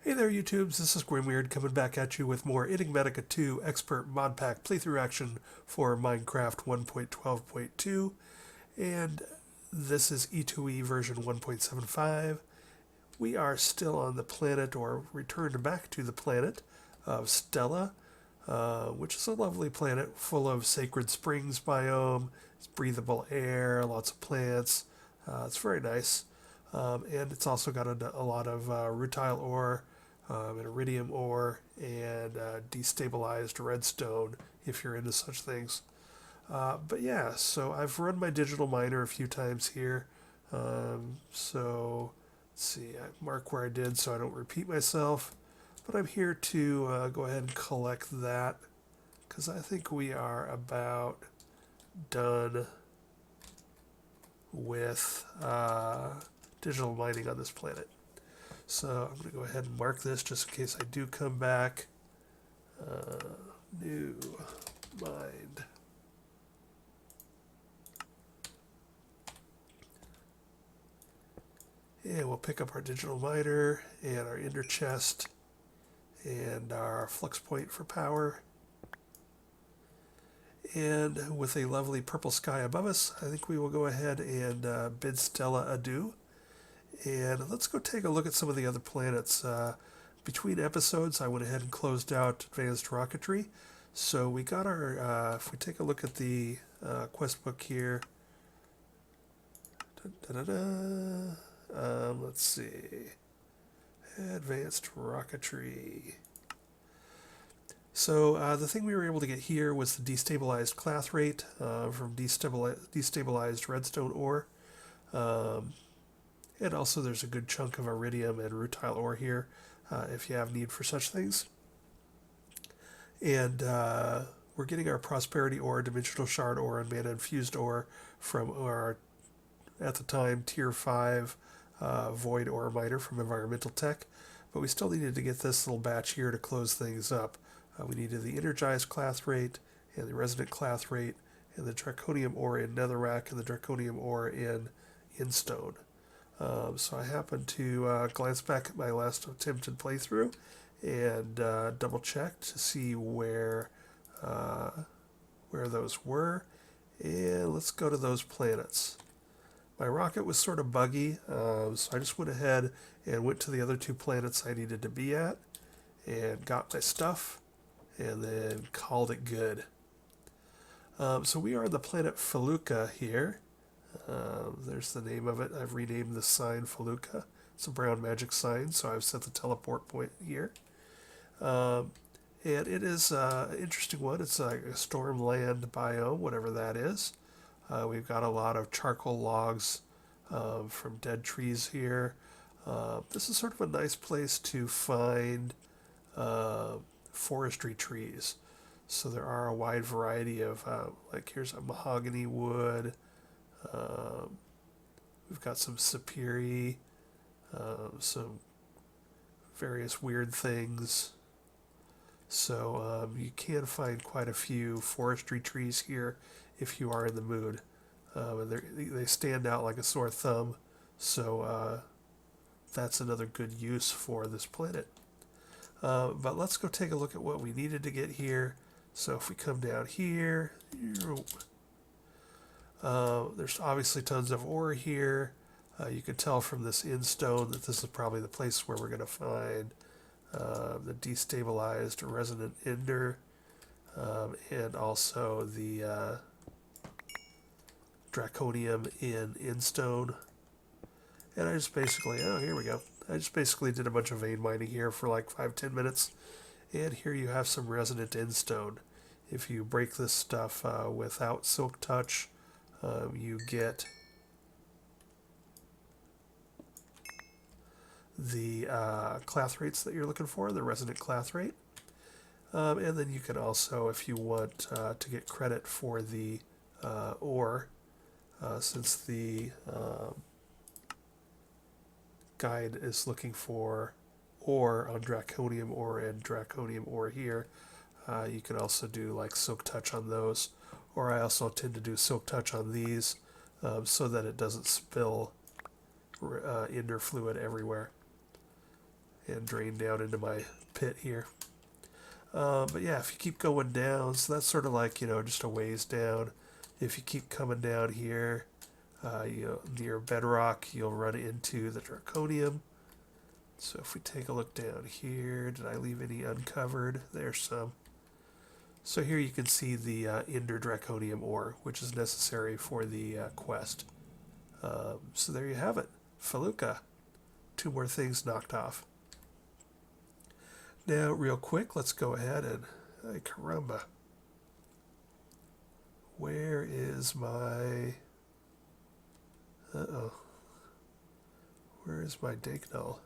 Hey there YouTubes, this is Grimweird coming back at you with more Enigmatica 2 Expert Mod Pack playthrough action for Minecraft 1.12.2, and this is E2E version 1.75. We are still on the planet, or returned back to the planet, of Stella, which is a lovely planet full of sacred springs biome, it's breathable air, lots of plants, it's very nice. And it's also got a lot of rutile ore, an iridium ore, and destabilized redstone if you're into such things. But yeah, so I've run my digital miner a few times here. So let's see, I mark where I did so I don't repeat myself. But I'm here to go ahead and collect that because I think we are about done with digital mining on this planet. So I'm going to go ahead and mark this just in case I do come back. New mind. And we'll pick up our digital miner and our ender chest and our flux point for power. And with a lovely purple sky above us, I think we will go ahead and bid Stella adieu. And let's go take a look at some of the other planets. Between episodes, I went ahead and closed out advanced rocketry. So we got our, if we take a look at the quest book here, let's see, advanced rocketry. So the thing we were able to get here was the destabilized clathrate from destabilized redstone ore. And also there's a good chunk of iridium and rutile ore here if you have need for such things. And we're getting our prosperity ore, dimensional shard ore, and mana infused ore from our, at the time, tier 5 void ore miner from environmental tech. But we still needed to get this little batch here to close things up. We needed the energized clathrate and the resonant clathrate and the draconium ore in netherrack and the draconium ore in stone. So I happened to glance back at my last attempted playthrough and double check to see where those were. And let's go to those planets. My rocket was sort of buggy, so I just went ahead and went to the other two planets I needed to be at and got my stuff and then called it good. So we are on the planet Feluca here. There's the name of it. I've renamed the sign Feluca. It's a brown magic sign, so I've set the teleport point here. And it is an interesting one. It's like a stormland biome, whatever that is. We've got a lot of charcoal logs from dead trees here. This is sort of a nice place to find forestry trees. So there are a wide variety of, like here's a mahogany wood. We've got some sapiri, some various weird things. So you can find quite a few forestry trees here if you are in the mood. And they stand out like a sore thumb. So that's another good use for this planet. But let's go take a look at what we needed to get here. So if we come down here, there's obviously tons of ore here. You can tell from this in-stone that this is probably the place where we're going to find the destabilized resonant ender and also the draconium in stone. And I just basically, oh, here we go. I just basically did a bunch of vein mining here for like 5-10 minutes. And here you have some resonant in stone. If you break this stuff without silk touch, you get the clathrates that you're looking for, the resonant clathrate. And then you can also, if you want to get credit for the ore, since the guide is looking for ore on draconium ore and draconium ore here, you can also do like silk touch on those. Or I also tend to do silk touch on these so that it doesn't spill ender fluid everywhere. and drain down into my pit here. But yeah, if you keep going down, so that's sort of like, just a ways down. If you keep coming down here, near bedrock, you'll run into the draconium. So if we take a look down here, did I leave any uncovered? There's some. So here you can see the Ender Draconium ore, which is necessary for the quest. So there you have it. Felucca. 2 more things knocked off. Now, real quick, let's go ahead and... Ay, caramba. Where is my... Uh-oh. Where is my Diurnal?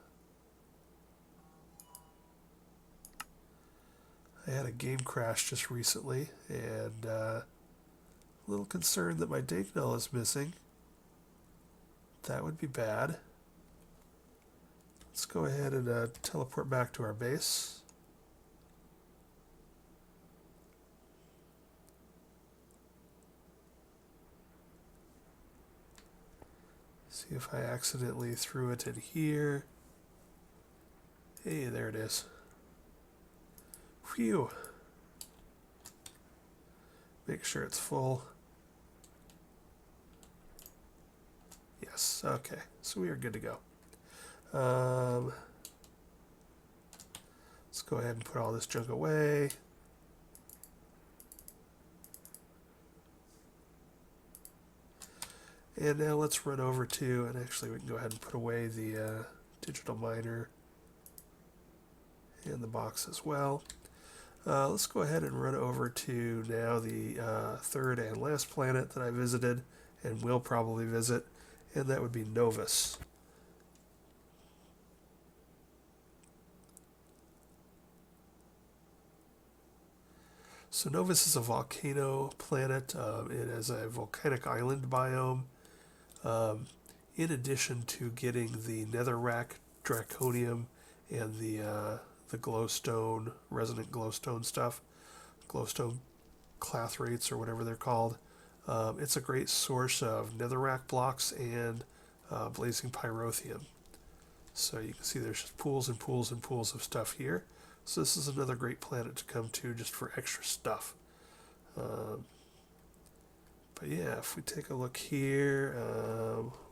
I had a game crash just recently, and a little concerned that my Diurnal is missing. That would be bad. Let's go ahead and teleport back to our base. See if I accidentally threw it in here. Hey, there it is. Phew. Make sure it's full. Yes, okay. So we are good to go. Let's go ahead and put all this junk away. And now let's run over to, and actually we can go ahead and put away the digital miner and the box as well. Let's go ahead and run over to now the third and last planet that I visited and will probably visit, and that would be Novus. So Novus is a volcano planet. It has a volcanic island biome. In addition to getting the netherrack draconium and the glowstone, resonant glowstone stuff, glowstone clathrates or whatever they're called, it's a great source of netherrack blocks and blazing pyrotheum. So you can see there's just pools and pools and pools of stuff here. So this is another great planet to come to just for extra stuff. But yeah, if we take a look here,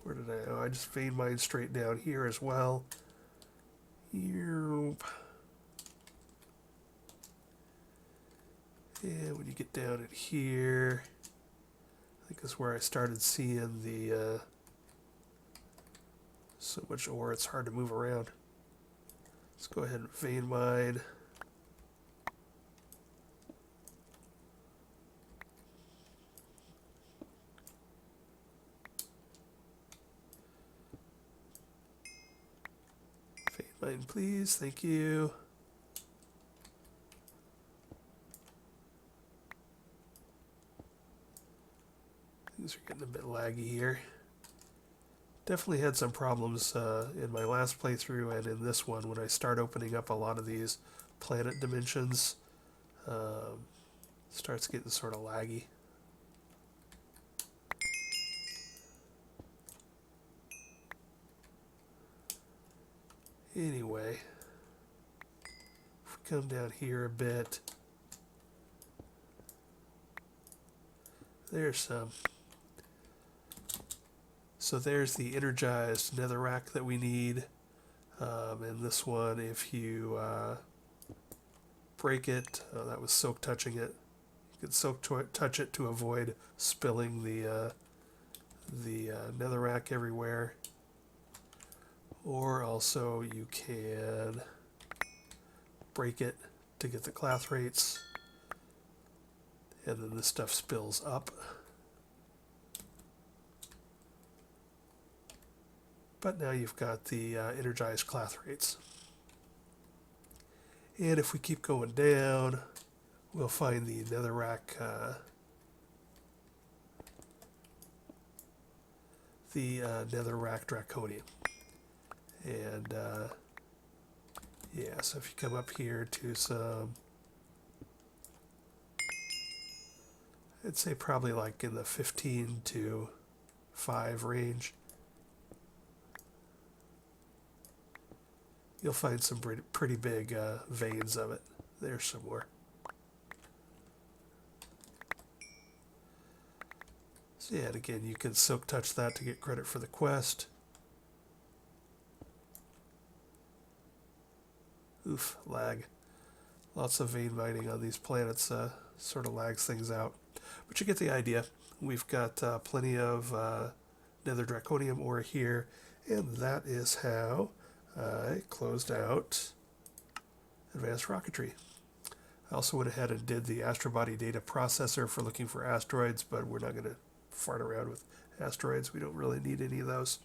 where did I... Oh, I just vein mined straight down here as well. And when you get down in here, I think that's where I started seeing the... so much ore, it's hard to move around. Let's go ahead and vein mine. Vein mine, please. Thank you. Things are getting a bit laggy here. Definitely had some problems in my last playthrough and in this one when I start opening up a lot of these planet dimensions. Starts getting sort of laggy. Anyway, if we come down here a bit, there's some. So there's the energized netherrack that we need. And this one, if you break it, that was silk touching it. You can silk touch it to avoid spilling the netherrack everywhere. Or also you can break it to get the clathrates. And then this stuff spills up. But now you've got the energized clathrates. And if we keep going down, we'll find the netherrack, netherrack draconium. And yeah, so if you come up here to some, I'd say probably like in the 15 to 5 range, you'll find some pretty big veins of it. There's some more. So yeah, and again, you can silk touch that to get credit for the quest. Oof, lag. Lots of vein mining on these planets sort of lags things out. But you get the idea. We've got plenty of nether draconium ore here, and that is how I closed out advanced rocketry. I also went ahead and did the astrobody data processor for looking for asteroids, but we're not going to fart around with asteroids. We don't really need any of those.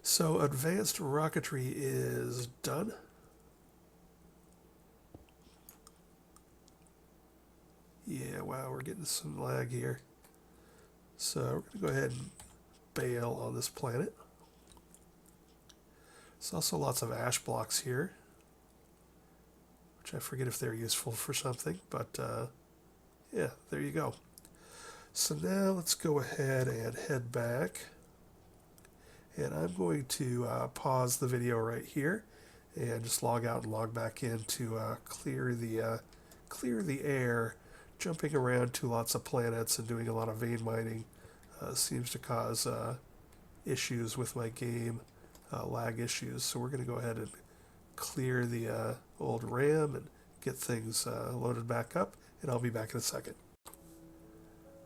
So advanced rocketry is done. Yeah, wow, we're getting some lag here. So we're going to go ahead and bail on this planet. There's also lots of ash blocks here, which I forget if they're useful for something, but yeah, there you go. So now let's go ahead and head back. And I'm going to pause the video right here and just log out and log back in to clear the air. Jumping around to lots of planets and doing a lot of vein mining seems to cause issues with my game, lag issues. So we're going to go ahead and clear the old RAM and get things loaded back up, and I'll be back in a second.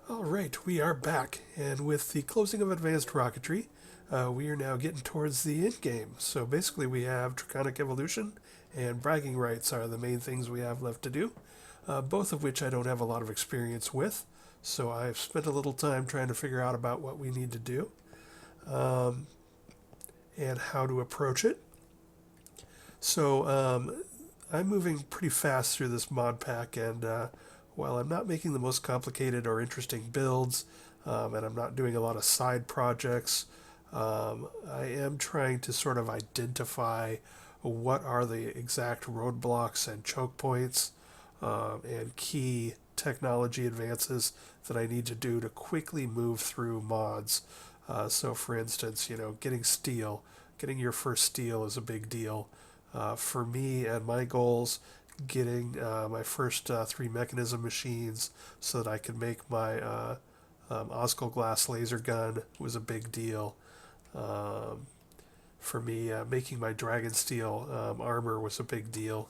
Alright, we are back, and with the closing of advanced rocketry, we are now getting towards the end game. So basically we have Draconic Evolution and Bragging Rights are the main things we have left to do, both of which I don't have a lot of experience with. So I've spent a little time trying to figure out about what we need to do and how to approach it. So I'm moving pretty fast through this mod pack, and while I'm not making the most complicated or interesting builds, and I'm not doing a lot of side projects, I am trying to sort of identify what are the exact roadblocks and choke points and key technology advances that I need to do to quickly move through mods. So for instance, getting your first steel is a big deal. For me and my goals, getting my first 3 mechanism machines so that I can make my Oscal glass laser gun was a big deal. For me, making my dragon steel armor was a big deal.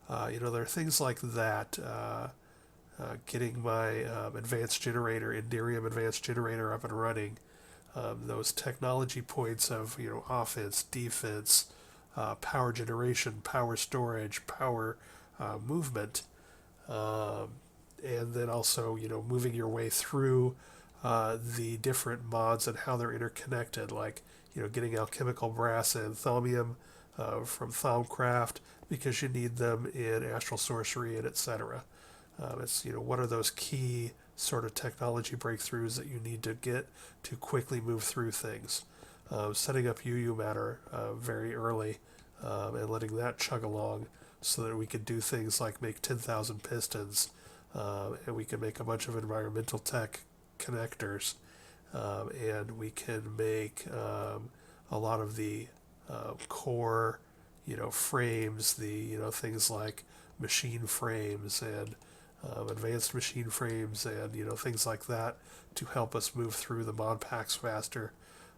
There are things like that. Getting my advanced generator, Enderium advanced generator up and running. Those technology points of offense, defense, power generation, power storage, power movement, and then also moving your way through the different mods and how they're interconnected, like getting alchemical brass and thaumium from Thaumcraft because you need them in astral sorcery and etc. It's what are those key sort of technology breakthroughs that you need to get to quickly move through things. Setting up UU matter very early and letting that chug along so that we could do things like make 10,000 pistons and we can make a bunch of environmental tech connectors and we can make a lot of the core frames, the things like machine frames and advanced machine frames and things like that to help us move through the mod packs faster.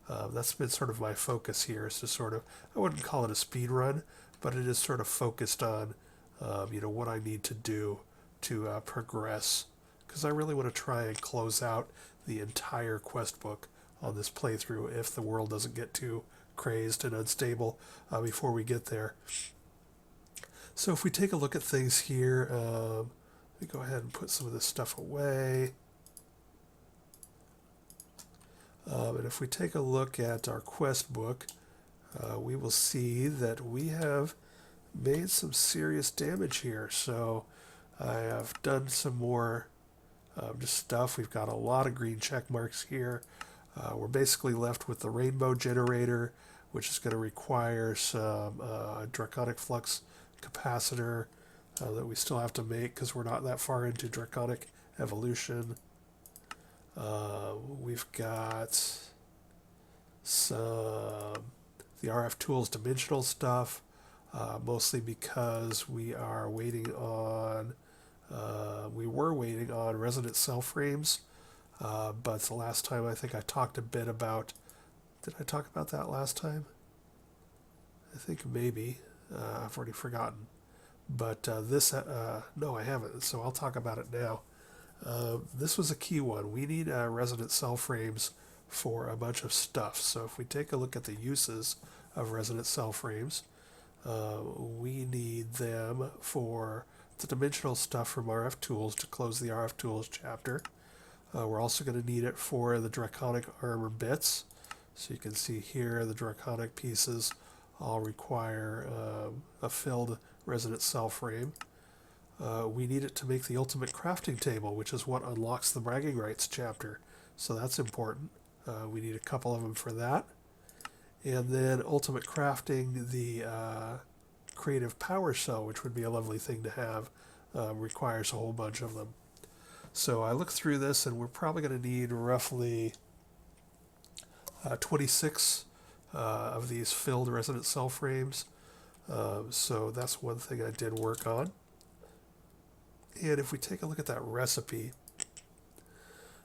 That's been sort of my focus here, is to sort of, I wouldn't call it a speed run, but it is sort of focused on what I need to do to progress, because I really want to try and close out the entire quest book on this playthrough if the world doesn't get too crazed and unstable before we get there. So if we take a look at things here, let me go ahead and put some of this stuff away. And if we take a look at our quest book, we will see that we have made some serious damage here. So I have done some more just stuff. We've got a lot of green check marks here. We're basically left with the rainbow generator, which is going to require some draconic flux capacitor that we still have to make because we're not that far into draconic evolution. We've got some the RF Tools dimensional stuff, mostly because we are waiting on, we were waiting on resonant cell frames, but the last time I think I talked a bit about, did I talk about that last time? I think maybe, I've already forgotten. But no, I haven't, so I'll talk about it now. This was a key one. We need resonant cell frames for a bunch of stuff. So if we take a look at the uses of resonant cell frames, we need them for the dimensional stuff from RF Tools to close the RF Tools chapter. We're also going to need it for the Draconic armor bits. So you can see here the Draconic pieces all require a filled resonant cell frame. We need it to make the ultimate crafting table, which is what unlocks the bragging rights chapter. So that's important. We need a couple of them for that. And then ultimate crafting, the creative power cell, which would be a lovely thing to have, requires a whole bunch of them. So I looked through this, and we're probably going to need roughly 26 of these filled resonant cell frames. So that's one thing I did work on. And if we take a look at that recipe,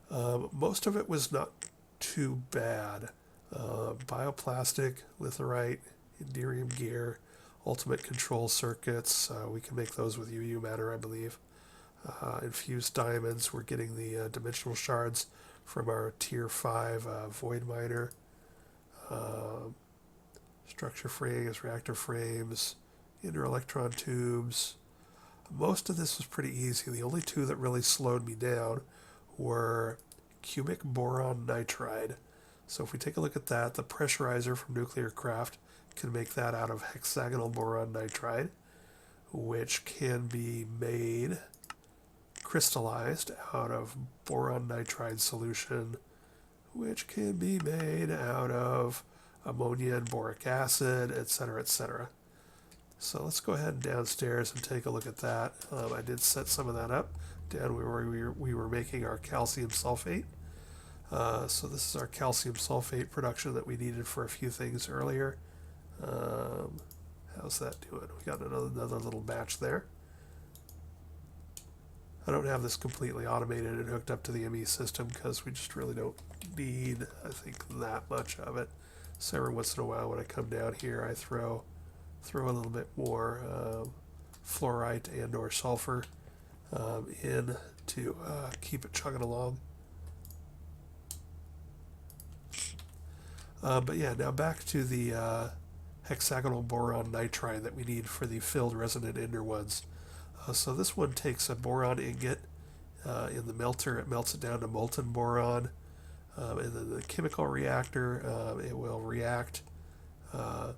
most of it was not too bad. Bioplastic, litherite, Enderium gear, ultimate control circuits. We can make those with UU matter, I believe. Infused diamonds. We're getting the dimensional shards from our tier 5 void miner. Structure frames, reactor frames, inner electron tubes. Most of this was pretty easy. The only two that really slowed me down were cubic boron nitride. So if we take a look at that, the pressurizer from Nuclear Craft can make that out of hexagonal boron nitride, which can be made crystallized out of boron nitride solution, which can be made out of ammonia and boric acid, etc., etc. So let's go ahead and downstairs and take a look at that. I did set some of that up down where we were making our calcium sulfate. So this is our calcium sulfate production that we needed for a few things earlier. How's that doing? We got another little batch there. I don't have this completely automated and hooked up to the ME system because we just really don't need, I think, that much of it. So every once in a while when I come down here, I throw a little bit more fluorite and or sulfur in to keep it chugging along. But yeah, now back to the hexagonal boron nitride that we need for the filled resonant ender ones. So this one takes a boron ingot in the melter. It melts it down to molten boron. And then the chemical reactor, it will react. Let's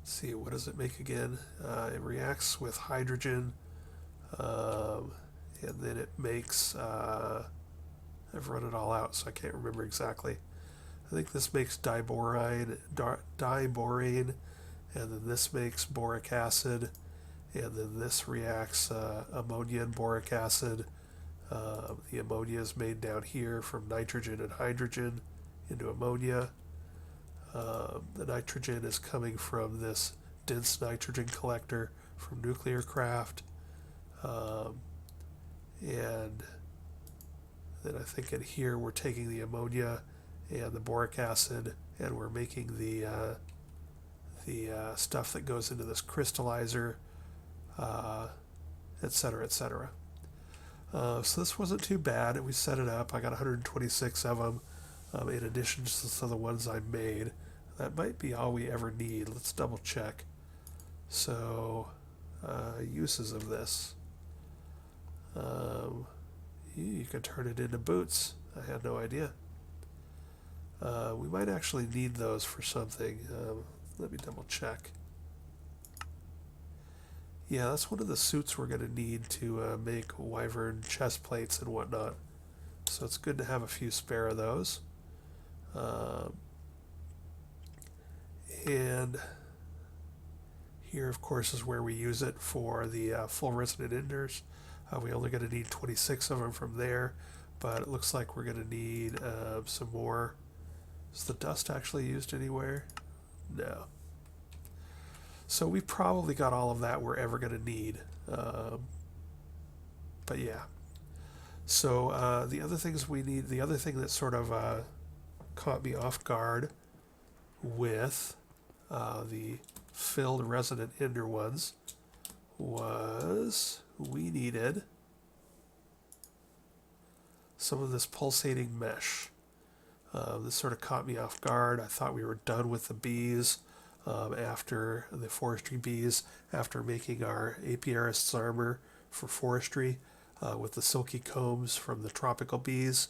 see, what does it make again? It reacts with hydrogen, and then it makes, I've run it all out, so I can't remember exactly. I think this makes diborane, and then this makes boric acid, and then this reacts ammonia and boric acid. The ammonia is made down here from nitrogen and hydrogen into ammonia. The nitrogen is coming from this dense nitrogen collector from Nuclear Craft. And then I think in here we're taking the ammonia and the boric acid and we're making the stuff that goes into this crystallizer, etc., etc. So this wasn't too bad. We set it up. I got 126 of them in addition to the ones I made. That might be all we ever need. Let's double check. So uses of this. You can turn it into boots. I had no idea. We might actually need those for something. Let me double check. Yeah, that's one of the suits we're going to need to make Wyvern chest plates and whatnot. So it's good to have a few spare of those. And here, of course, is where we use it for the full resonant enders. We're only going to need 26 of them from there, but it looks like we're going to need some more Is the dust actually used anywhere? No. So we probably got all of that we're ever going to need. But yeah. So the other things we need, the other thing that sort of caught me off guard with the filled resonant ender ones was we needed some of this pulsating mesh. This sort of caught me off guard. I thought we were done with the bees after the forestry bees, after making our apiarist's armor for forestry with the silky combs from the tropical bees.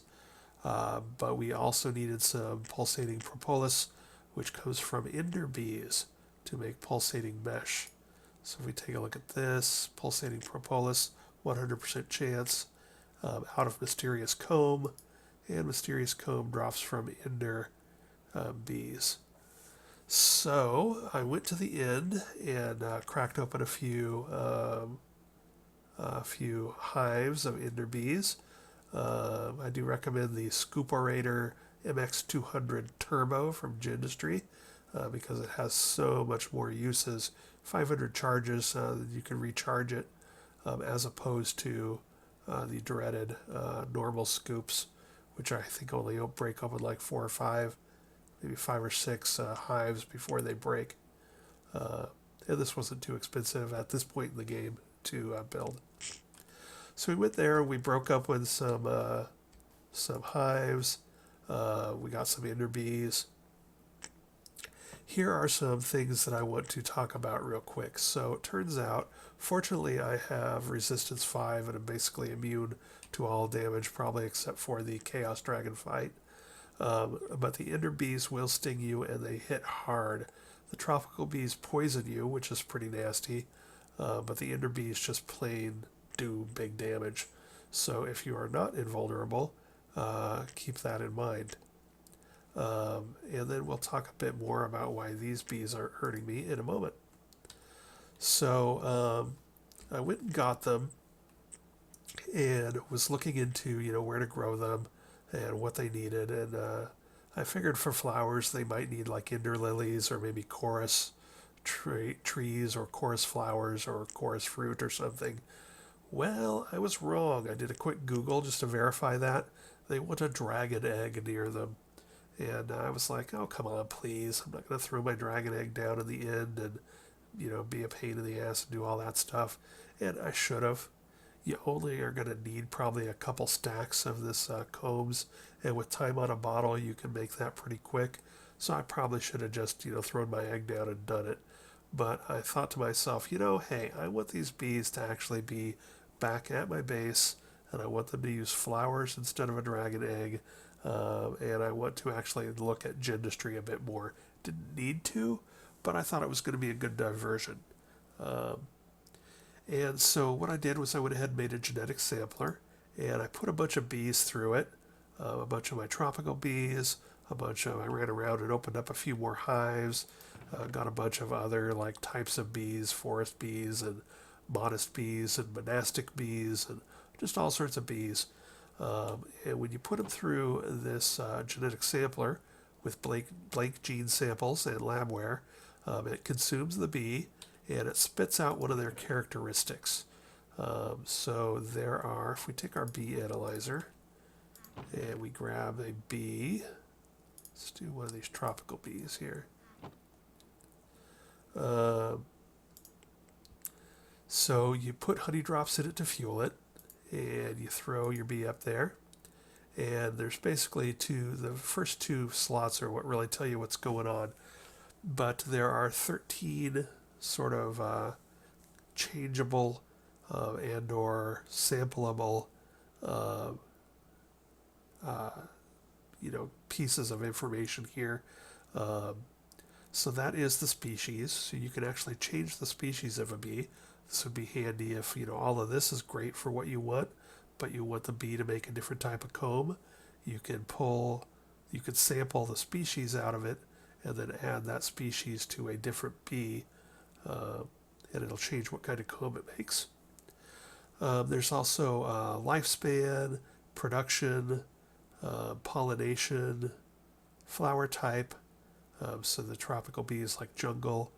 But we also needed some pulsating propolis, which comes from ender bees, to make pulsating mesh. So if we take a look at this, pulsating propolis, 100% chance, out of mysterious comb, and mysterious comb drops from ender bees. So I went to the end and cracked open a few hives of ender bees. I do recommend the Scooperator MX200 Turbo from Gindustry because it has so much more uses. 500 charges, you can recharge it as opposed to the dreaded normal scoops, which I think only break open like 4 or 5, maybe 5 or 6 hives before they break. And this wasn't too expensive at this point in the game to build. So we went there and we broke up with some hives. We got some ender bees. Here are some things that I want to talk about real quick. So it turns out, fortunately, I have resistance 5 and I'm basically immune to all damage, probably except for the Chaos Dragon fight. But the ender bees will sting you and they hit hard. The tropical bees poison you, which is pretty nasty, but the ender bees just plain do big damage. So if you are not invulnerable, keep that in mind. And then we'll talk a bit more about why these bees are hurting me in a moment. So I went and got them and was looking into, where to grow them and what they needed. And I figured for flowers they might need like ender lilies or maybe chorus trees or chorus flowers or chorus fruit or something. Well, I was wrong. I did a quick Google just to verify that. They want a dragon egg near them. And I was like, oh, come on, please. I'm not going to throw my dragon egg down in the end and, be a pain in the ass and do all that stuff. And I should have. You only are going to need probably a couple stacks of this combs. And with time on a bottle, you can make that pretty quick. So I probably should have just, thrown my egg down and done it. But I thought to myself, hey, I want these bees to actually be back at my base. And I want them to use flowers instead of a dragon egg. And I want to actually look at Gindustry a bit more. Didn't need to, but I thought it was going to be a good diversion. And so what I did was I went ahead and made a genetic sampler, and I put a bunch of bees through it, a bunch of my tropical bees, I ran around and opened up a few more hives, got a bunch of other like types of bees, forest bees and modest bees and monastic bees and just all sorts of bees. And when you put them through this genetic sampler with blank gene samples and labware, it consumes the bee and it spits out one of their characteristics. So there are, if we take our bee analyzer and we grab a bee, let's do one of these tropical bees here. So you put honey drops in it to fuel it, and you throw your bee up there, and there's basically the first 2 slots are what really tell you what's going on, but there are 13 sort of changeable and or sampleable pieces of information here. So that is the species, so you can actually change the species of a bee. This would be handy if, all of this is great for what you want, but you want the bee to make a different type of comb. You can sample the species out of it and then add that species to a different bee, and it'll change what kind of comb it makes. There's also lifespan, production, pollination, flower type, so the tropical bees like jungle,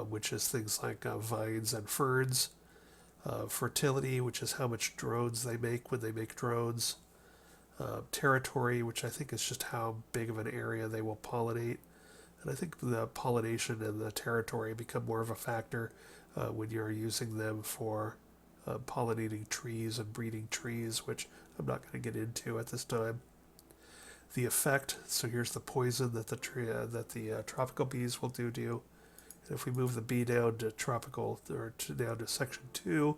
which is things like vines and ferns. Fertility, which is how much drones they make when they make drones. Territory, which I think is just how big of an area they will pollinate. And I think the pollination and the territory become more of a factor when you're using them for pollinating trees and breeding trees, which I'm not going to get into at this time. The effect, so here's the poison that the tropical bees will do to you. And if we move the bee down to tropical, or down to section 2,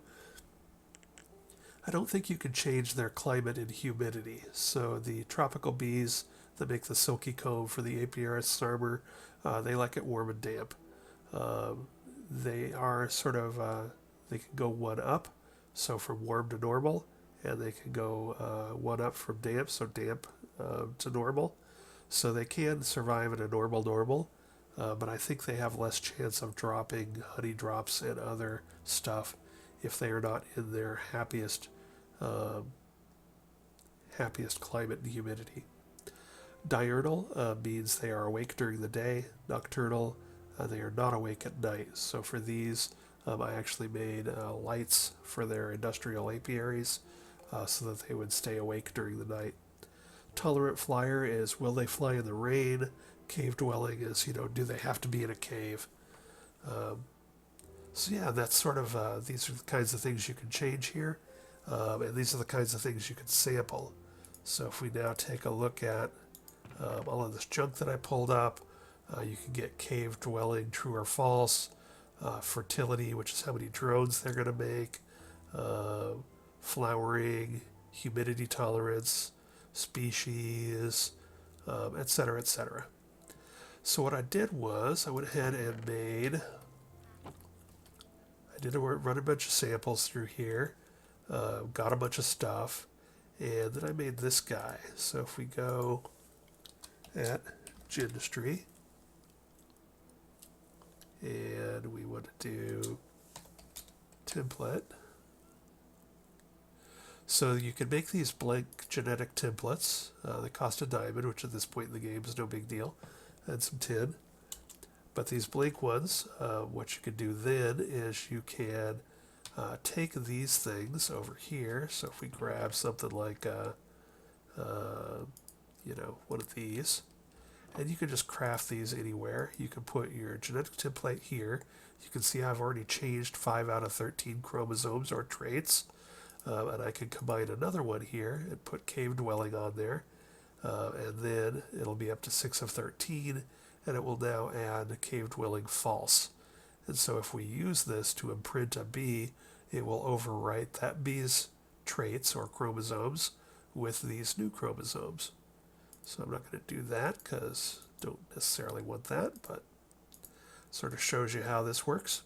I don't think you can change their climate and humidity. So the tropical bees that make the silky comb for the Apiarist armor, they like it warm and damp. They are sort of, they can go 1 up, so from warm to normal, and they can go 1 up from damp, so damp to normal. So they can survive in a normal, but I think they have less chance of dropping honey drops and other stuff if they are not in their happiest climate and humidity. Diurnal means they are awake during the day. Nocturnal, they are not awake at night. So for these, I actually made lights for their industrial apiaries so that they would stay awake during the night. Tolerant flyer is, will they fly in the rain? Cave dwelling is, do they have to be in a cave? So yeah, that's sort of, these are the kinds of things you can change here. And these are the kinds of things you can sample. So if we now take a look at all of this junk that I pulled up, you can get cave dwelling, true or false, fertility, which is how many drones they're going to make, flowering, humidity tolerance, species, etc., etc. So what I did was I went ahead and run a bunch of samples through here, got a bunch of stuff, and then I made this guy. So if we go at Gendustry, and we want to do template. So you can make these blank genetic templates. They cost a diamond, which at this point in the game is no big deal, and some tin. But these blank ones, what you can do then is you can take these things over here. So if we grab something like, one of these, and you can just craft these anywhere. You can put your genetic template here. You can see I've already changed 5 out of 13 chromosomes or traits. And I can combine another one here and put cave dwelling on there. And then it'll be up to 6 of 13, and it will now add cave dwelling false. And so if we use this to imprint a bee, it will overwrite that bee's traits or chromosomes with these new chromosomes. So I'm not going to do that because I don't necessarily want that, but sort of shows you how this works.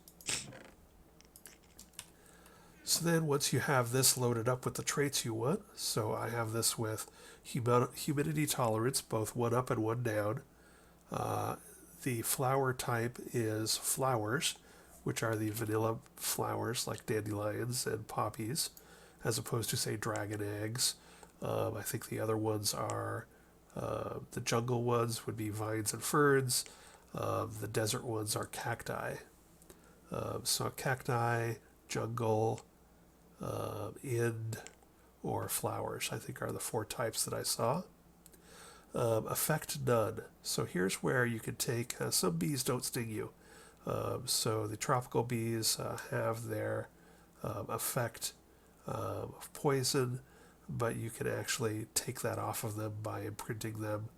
So then once you have this loaded up with the traits you want, so I have this with humidity tolerance, both 1 up and 1 down. The flower type is flowers, which are the vanilla flowers like dandelions and poppies, as opposed to, say, dragon eggs. I think the other ones are, the jungle ones would be vines and ferns. The desert ones are cacti. So cacti, jungle, ind, or flowers, I think are the 4 types that I saw. Effect none. So here's where you can take, some bees don't sting you. So the tropical bees have their effect of poison, but you can actually take that off of them by imprinting them.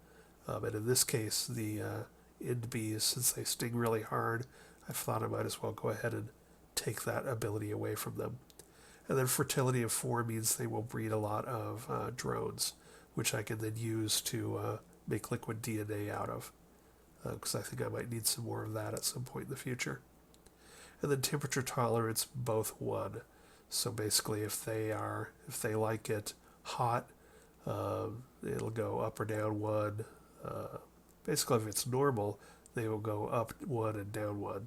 And in this case, the ind bees, since they sting really hard, I thought I might as well go ahead and take that ability away from them. And then fertility of 4 means they will breed a lot of drones, which I can then use to make liquid DNA out of, because I think I might need some more of that at some point in the future. And then temperature tolerance, both 1. So basically, if they like it hot, it'll go up or down 1. Basically, if it's normal, they will go up 1 and down 1.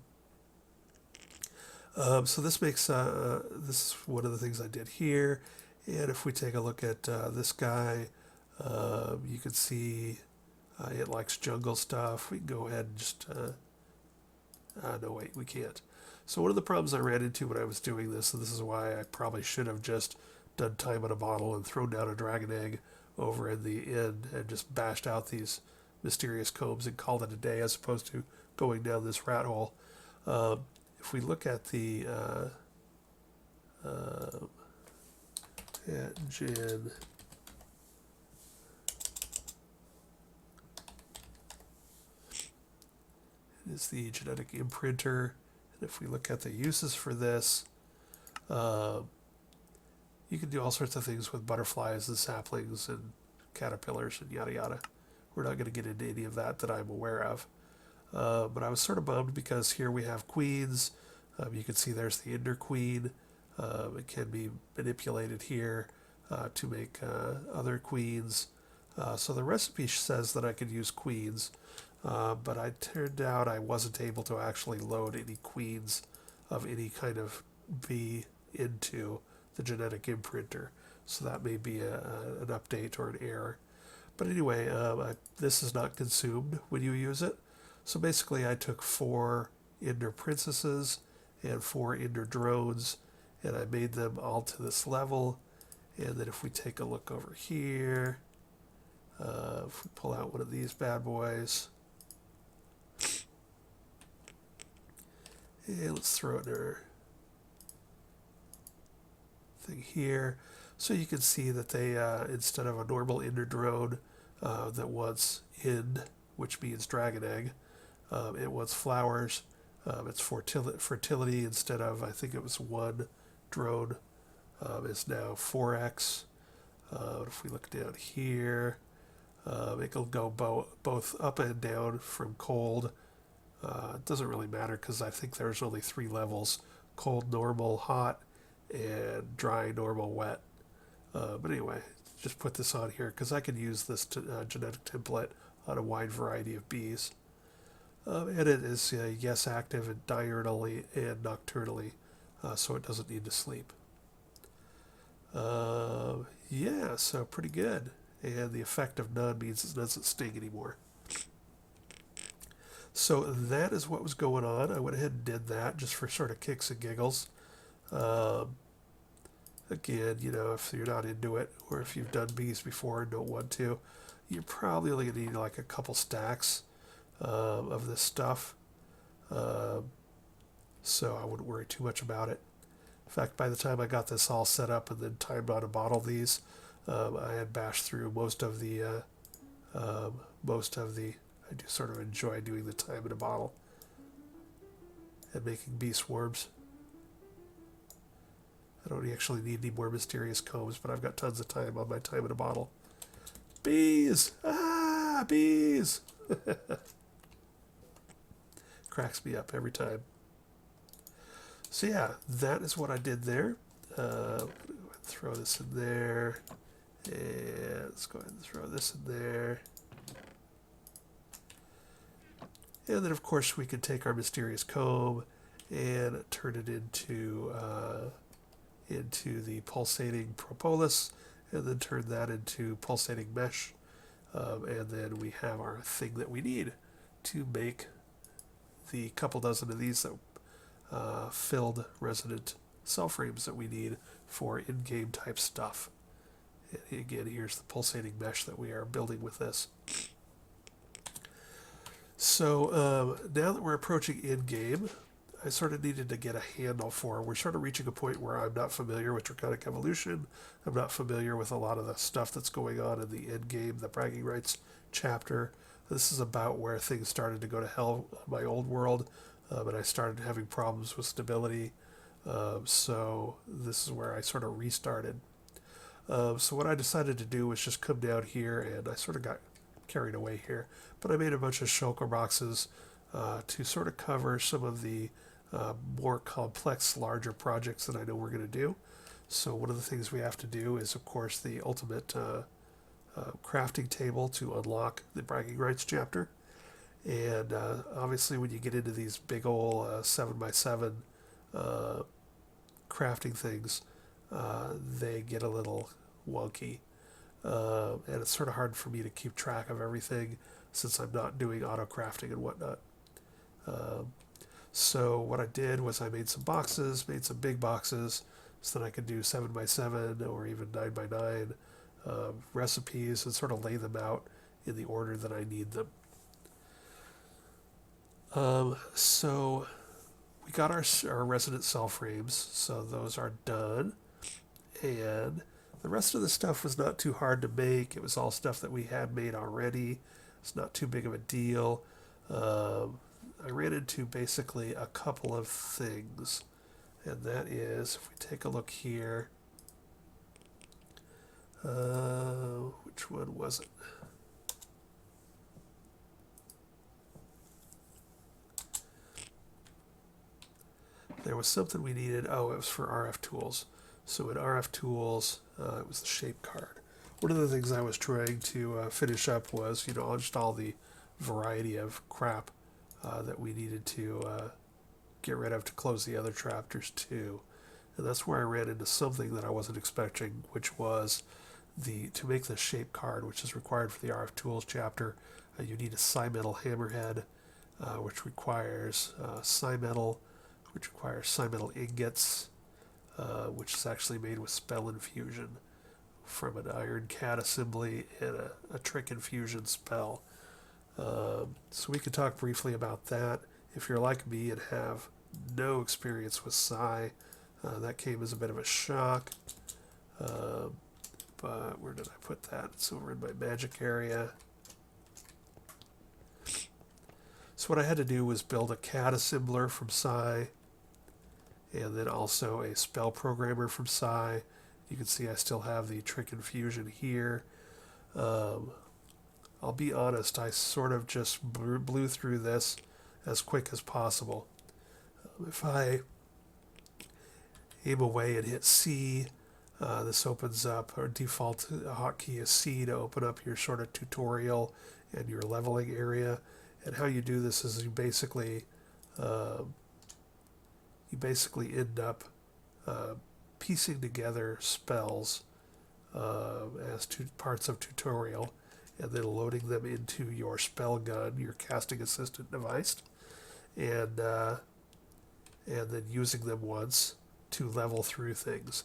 So this makes, this is one of the things I did here. And if we take a look at this guy, you can see It likes jungle stuff. We can go ahead and just, no wait, we can't. So one of the problems I ran into when I was doing this, and this is why I probably should have just done time in a bottle and thrown down a dragon egg over in the end and just bashed out these mysterious combs and called it a day, as opposed to going down this rat hole. If we look at the gen is the genetic imprinter, and if we look at the uses for this, you can do all sorts of things with butterflies and saplings and caterpillars and yada yada. We're not going to get into any of that I'm aware of. But I was sort of bummed because here we have queens. You can see there's the Ender Queen. It can be manipulated here to make other queens. So the recipe says that I could use queens, but it turned out I wasn't able to actually load any queens of any kind of bee into the genetic imprinter. So that may be an update or an error. But anyway, this is not consumed when you use it. So basically I took 4 Ender Princesses and 4 Ender Drones, and I made them all to this level. And then if we take a look over here, if we pull out one of these bad boys, and let's throw it in our thing here. So you can see that they, instead of a normal Ender Drone that wants Ind, which means dragon egg, it wants flowers. It's fertility instead of, I think it was 1 drone, is now 4x. If we look down here, it will go both up and down from cold. It doesn't really matter because I think there's only 3 levels: cold, normal, hot, and dry, normal, wet. But anyway, just put this on here because I can use this genetic template on a wide variety of bees. And it is yes active and diurnally and nocturnally, so it doesn't need to sleep. Yeah, so pretty good. And the effect of none means it doesn't sting anymore. So that is what was going on. I went ahead and did that just for sort of kicks and giggles. Again, if you're not into it, or if you've done bees before and don't want to, you're probably only going to need like a couple stacks of this stuff. So I wouldn't worry too much about it. In fact, by the time I got this all set up and then timed on a bottle these, I had bashed through most of the, I do sort of enjoy doing the time in a bottle and making bee swarms. I don't actually need any more mysterious combs, but I've got tons of time on my time in a bottle. Bees! Ah, bees! Cracks me up every time. So yeah, that is what I did there. Throw this in there. And let's go ahead and throw this in there. And then of course we can take our mysterious comb and turn it into the pulsating propolis, and then turn that into pulsating mesh. And then we have our thing that we need to make the couple dozen of these that filled resonant cell frames that we need for in-game type stuff. And again, here's the pulsating mesh that we are building with this. So now that we're approaching in-game, I sort of needed to get a handle for. We're sort of reaching a point where I'm not familiar with draconic evolution. I'm not familiar with a lot of the stuff that's going on in the end game, the bragging rights chapter. This is about where things started to go to hell in my old world, and I started having problems with stability. So this is where I sort of restarted. So what I decided to do was just come down here, and I sort of got carried away here. But I made a bunch of shulker boxes to sort of cover some of the more complex, larger projects that I know we're going to do. So one of the things we have to do is, of course, the ultimate crafting table to unlock the bragging rights chapter. And obviously when you get into these big old 7x7 crafting things, they get a little wonky. And it's sort of hard for me to keep track of everything. since I'm not doing auto crafting and whatnot. So what I did was I made some boxes, made some big boxes, so that I could do 7x7 or even 9x9 recipes and sort of lay them out in the order that I need them. So we got our resonant cell frames, so those are done. And the rest of the stuff was not too hard to make. It was all stuff that we had made already. It's not too big of a deal. I ran into basically a couple of things. And that is, if we take a look here, which one was it? There was something we needed. Oh, it was for RF tools. So in RF tools, it was the shape card. One of the things I was trying to finish up was, just all the variety of crap that we needed to get rid of to close the other chapters too. And that's where I ran into something that I wasn't expecting, which was to make the shape card, which is required for the RF tools chapter, you need a psi-metal hammerhead, which requires psi-metal, which requires psi-metal ingots, which is actually made with spell infusion from an iron cat assembly and a trick infusion spell. So we could talk briefly about that. If you're like me and have no experience with psi, that came as a bit of a shock. But where did I put that? It's over in my magic area. So what I had to do was build a CAD assembler from psi, and then also a spell programmer from psi. You can see I still have the trick infusion here. I'll be honest, I sort of just blew through this as quick as possible. If I aim away and hit C, this opens up, our default hotkey is C to open up your sort of tutorial and your leveling area. And how you do this is you basically end up piecing together spells as two parts of tutorial, and then loading them into your spell gun, your casting assistant device, and then using them once to level through things.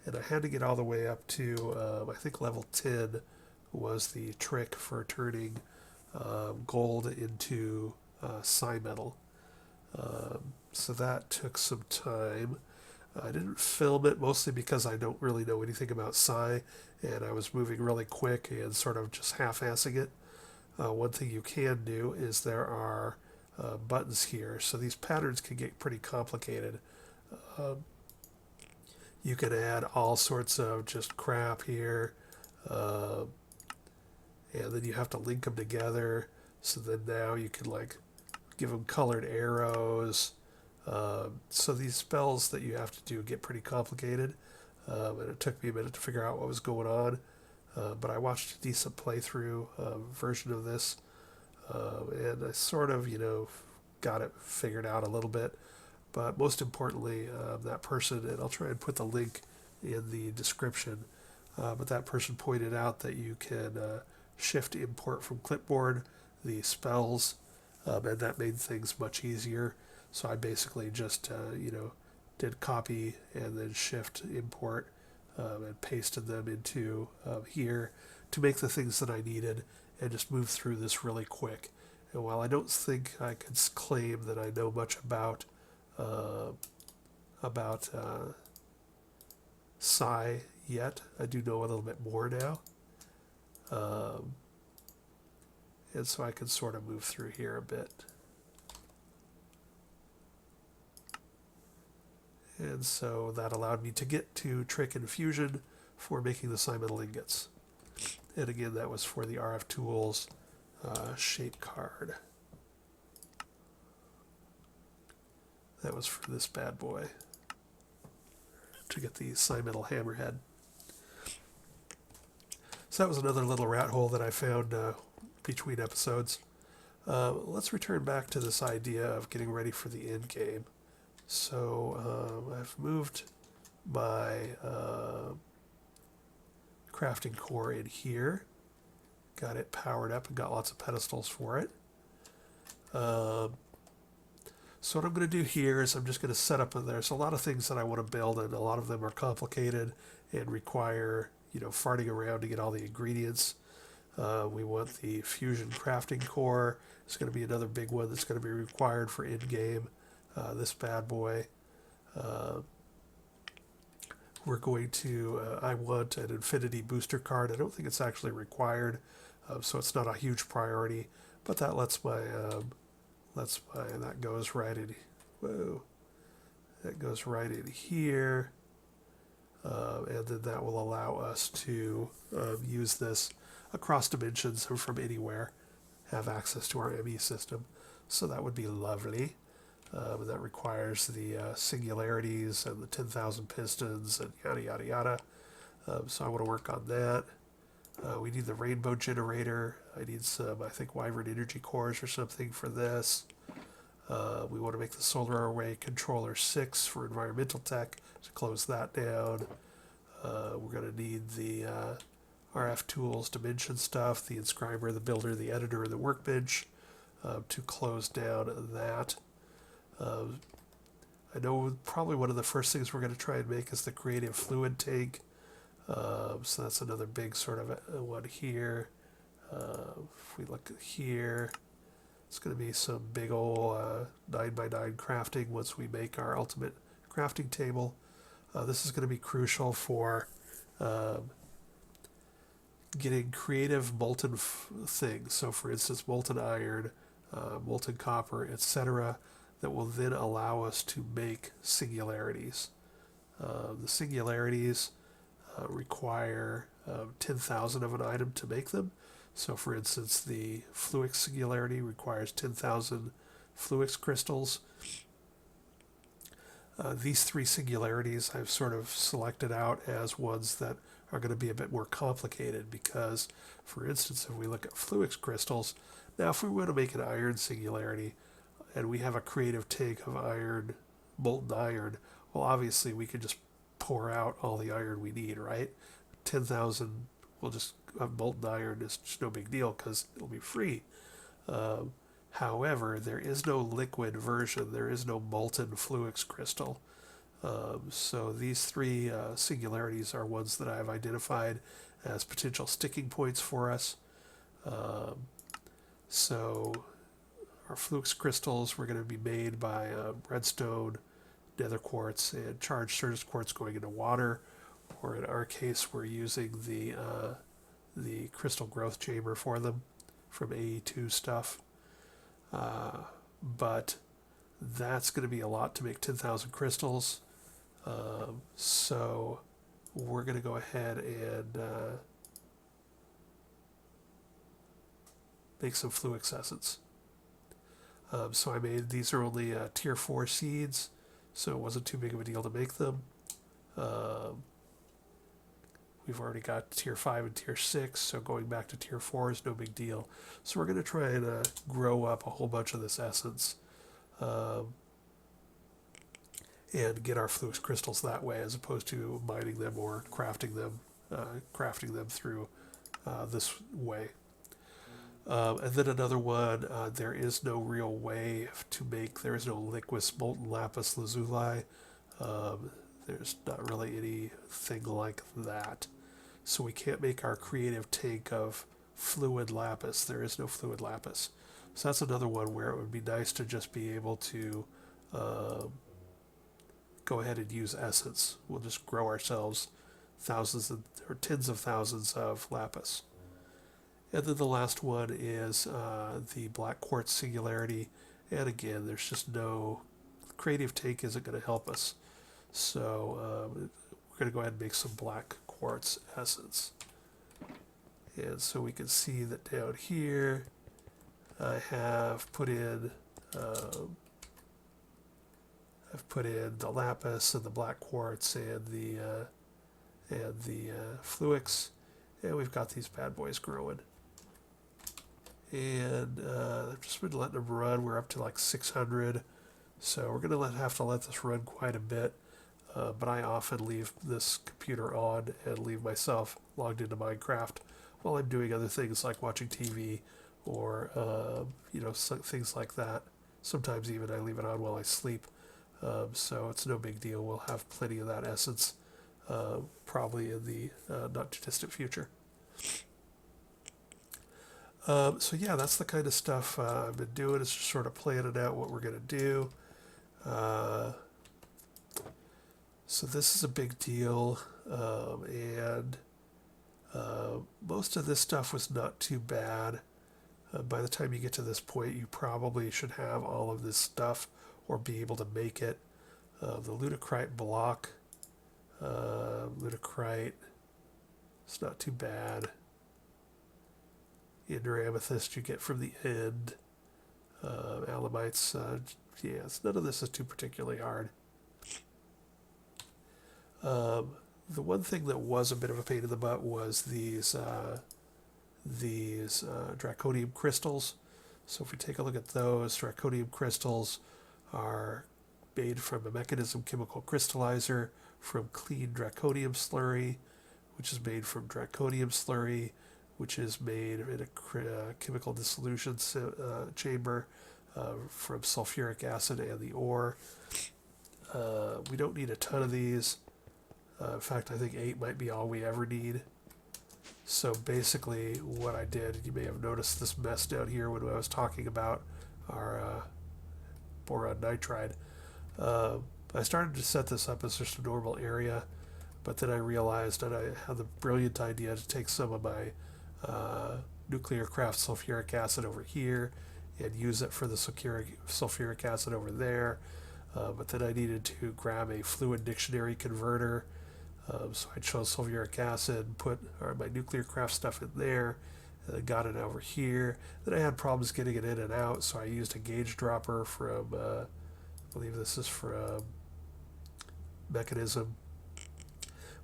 And I had to get all the way up to, I think level 10 was the trick for turning gold into psi-metal. So that took some time. I didn't film it mostly because I don't really know anything about psi, and I was moving really quick and sort of just half-assing it. One thing you can do is there are buttons here, so these patterns can get pretty complicated. You can add all sorts of just crap here, and then you have to link them together, so then now you can give them colored arrows. So these spells that you have to do get pretty complicated, and it took me a minute to figure out what was going on, but I watched a decent playthrough version of this, and I sort of, got it figured out a little bit. But most importantly, that person, and I'll try and put the link in the description, but that person pointed out that you can shift import from clipboard the spells, and that made things much easier. So I basically just, did copy and then shift import and pasted them into here to make the things that I needed and just move through this really quick. And while I don't think I could claim that I know much about psi yet, I do know a little bit more now. And so I can sort of move through here a bit. And so that allowed me to get to trick infusion for making the psi-metal ingots. And again, that was for the RF tools shape card. That was for this bad boy to get the psi-metal hammerhead. So that was another little rat hole that I found between episodes. Let's return back to this idea of getting ready for the end game. So I've moved my crafting core in here. got it powered up and got lots of pedestals for it. So what I'm going to do here is I'm just going to set up, there's a lot of things that I want to build, and a lot of them are complicated and require, farting around to get all the ingredients. We want the fusion crafting core. It's going to be another big one that's going to be required for in-game. This bad boy. We're going to, I want an infinity booster card. I don't think it's actually required, so it's not a huge priority, but that lets my, that goes right in, whoa, that goes right in here, and then that will allow us to use this across dimensions or from anywhere, have access to our ME system, so that would be lovely. And that requires the singularities and the 10,000 pistons and yada yada yada. So I want to work on that. We need the rainbow generator. I need some, I think, Wyvern energy cores or something for this. We want to make the solar array controller 6 for environmental tech to close that down. We're going to need the RF tools, dimension stuff, the inscriber, the builder, the editor, and the workbench to close down that. I know probably one of the first things we're going to try and make is the creative fluid tank. So that's another big sort of one here. If we look here, it's going to be some big old 9x9 crafting once we make our ultimate crafting table. This is going to be crucial for getting creative molten things. So for instance, molten iron, molten copper, etc., that will then allow us to make singularities. The singularities require 10,000 of an item to make them. So for instance, the Fluix singularity requires 10,000 Fluix crystals. These three singularities I've sort of selected out as ones that are going to be a bit more complicated because, for instance, if we look at Fluix crystals, now if we want to make an iron singularity and we have a creative tank of iron, molten iron, well, obviously we could just pour out all the iron we need, right? 10,000 will just have molten iron is just no big deal because it'll be free. However, there is no liquid version. There is no molten Fluix crystal. So these three singularities are ones that I've identified as potential sticking points for us. So our Fluix crystals were going to be made by redstone, nether quartz, and charged surface quartz going into water. Or in our case, we're using the crystal growth chamber for them from AE2 stuff. But that's going to be a lot to make 10,000 crystals. So we're going to go ahead and make some Fluix essence. So I made, these are only tier 4 seeds, so it wasn't too big of a deal to make them. We've already got tier 5 and tier 6, so going back to tier 4 is no big deal. So we're going to try and grow up a whole bunch of this essence and get our Fluix crystals that way, as opposed to mining them or crafting them through this way. And then another one, there is no real way to make, there is no liquid molten lapis lazuli. There's not really anything like that. So we can't make our creative tank of fluid lapis. There is no fluid lapis. So that's another one where it would be nice to just be able to go ahead and use essence. We'll just grow ourselves thousands or tens of thousands of lapis. And then the last one is the black quartz singularity. And again, there's just no, creative tank isn't going to help us. So we're going to go ahead and make some black quartz essence. And so we can see that down here I have put in the lapis and the black quartz and the Fluix, and we've got these bad boys growing. And I've just been letting them run. We're up to like 600, so we're going to have to let this run quite a bit. But I often leave this computer on and leave myself logged into Minecraft while I'm doing other things like watching TV or things like that. Sometimes even I leave it on while I sleep, so it's no big deal. We'll have plenty of that essence probably in the not too distant future. So yeah, that's the kind of stuff I've been doing. It's just sort of planning out what we're going to do. So this is a big deal, and most of this stuff was not too bad. By the time you get to this point, you probably should have all of this stuff or be able to make it. The Ludicrite block, Ludicrite, it's not too bad. Ender Amethyst you get from the end. Alamites, none of this is too particularly hard. The one thing that was a bit of a pain in the butt was these draconium crystals. So if we take a look at those, draconium crystals are made from a mechanism chemical crystallizer from clean draconium slurry, which is made from draconium slurry, which is made in a chemical dissolution chamber from sulfuric acid and the ore. We don't need a ton of these. In fact, I think 8 might be all we ever need. So basically what I did, you may have noticed this mess down here when I was talking about our boron nitride. I started to set this up as just a normal area, but then I realized that I had the brilliant idea to take some of my nuclear craft sulfuric acid over here and use it for the sulfuric acid over there. But then I needed to grab a fluid dictionary converter. So I chose sulfuric acid, put my nuclear craft stuff in there, and then got it over here. Then I had problems getting it in and out, so I used a gauge dropper from, I believe this is from Mechanism,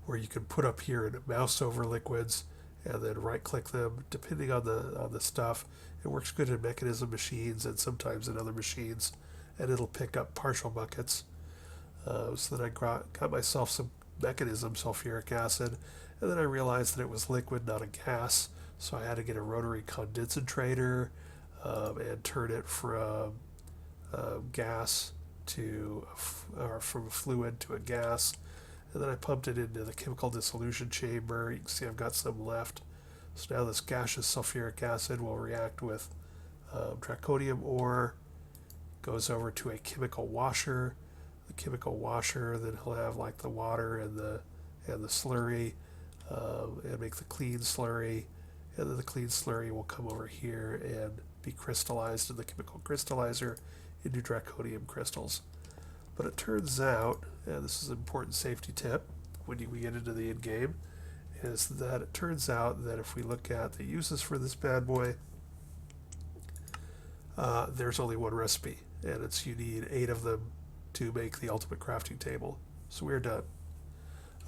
where you can put up here and mouse over liquids and then right click them depending on the stuff. It works good in Mechanism machines and sometimes in other machines, and it'll pick up partial buckets. So then I got myself some Mechanism sulfuric acid, and then I realized that it was liquid, not a gas, so I had to get a rotary condensator and turn it from gas to or from a fluid to a gas, and then I pumped it into the chemical dissolution chamber. You can see I've got some left. So now this gaseous sulfuric acid will react with draconium ore, goes over to a chemical washer. The chemical washer, then he'll have like the water and the slurry, and make the clean slurry, and then the clean slurry will come over here and be crystallized in the chemical crystallizer into draconium crystals. But it turns out, and this is an important safety tip when we get into the end game, is that it turns out that if we look at the uses for this bad boy, there's only one recipe, and it's you need 8 of them to make the ultimate crafting table. So we're done.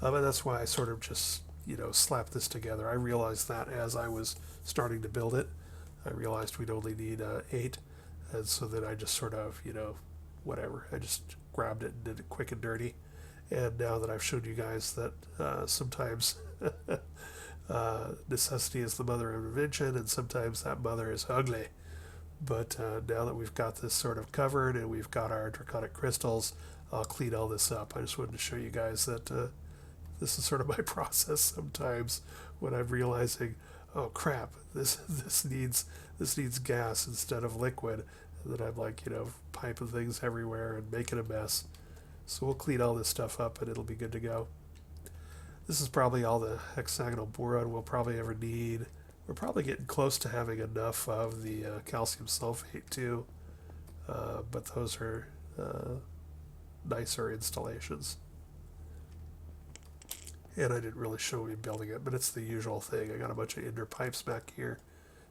And that's why I sort of just, slapped this together. I realized that as I was starting to build it, I realized we'd only need 8. And so then I just sort of, whatever. I just grabbed it and did it quick and dirty. And now that I've showed you guys that sometimes necessity is the mother of invention, and sometimes that mother is ugly. But now that we've got this sort of covered and we've got our draconic crystals, I'll clean all this up. I just wanted to show you guys that this is sort of my process sometimes when I'm realizing, oh crap, this needs gas instead of liquid, and then I'm like, piping things everywhere and making a mess. So we'll clean all this stuff up and it'll be good to go. This is probably all the hexagonal boron we'll probably ever need. We're probably getting close to having enough of the calcium sulfate too, but those are nicer installations. And I didn't really show me building it, but it's the usual thing. I got a bunch of ender pipes back here,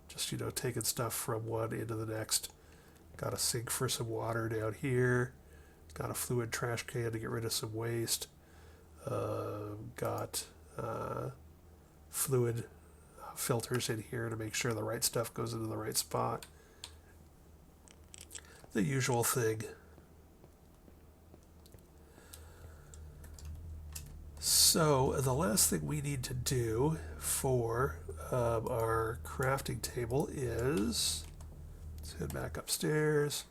just taking stuff from one into the next. Got a sink for some water down here. Got a fluid trash can to get rid of some waste. Got fluid filters in here to make sure the right stuff goes into the right spot. The usual thing. So the last thing we need to do for our crafting table is, let's head back upstairs.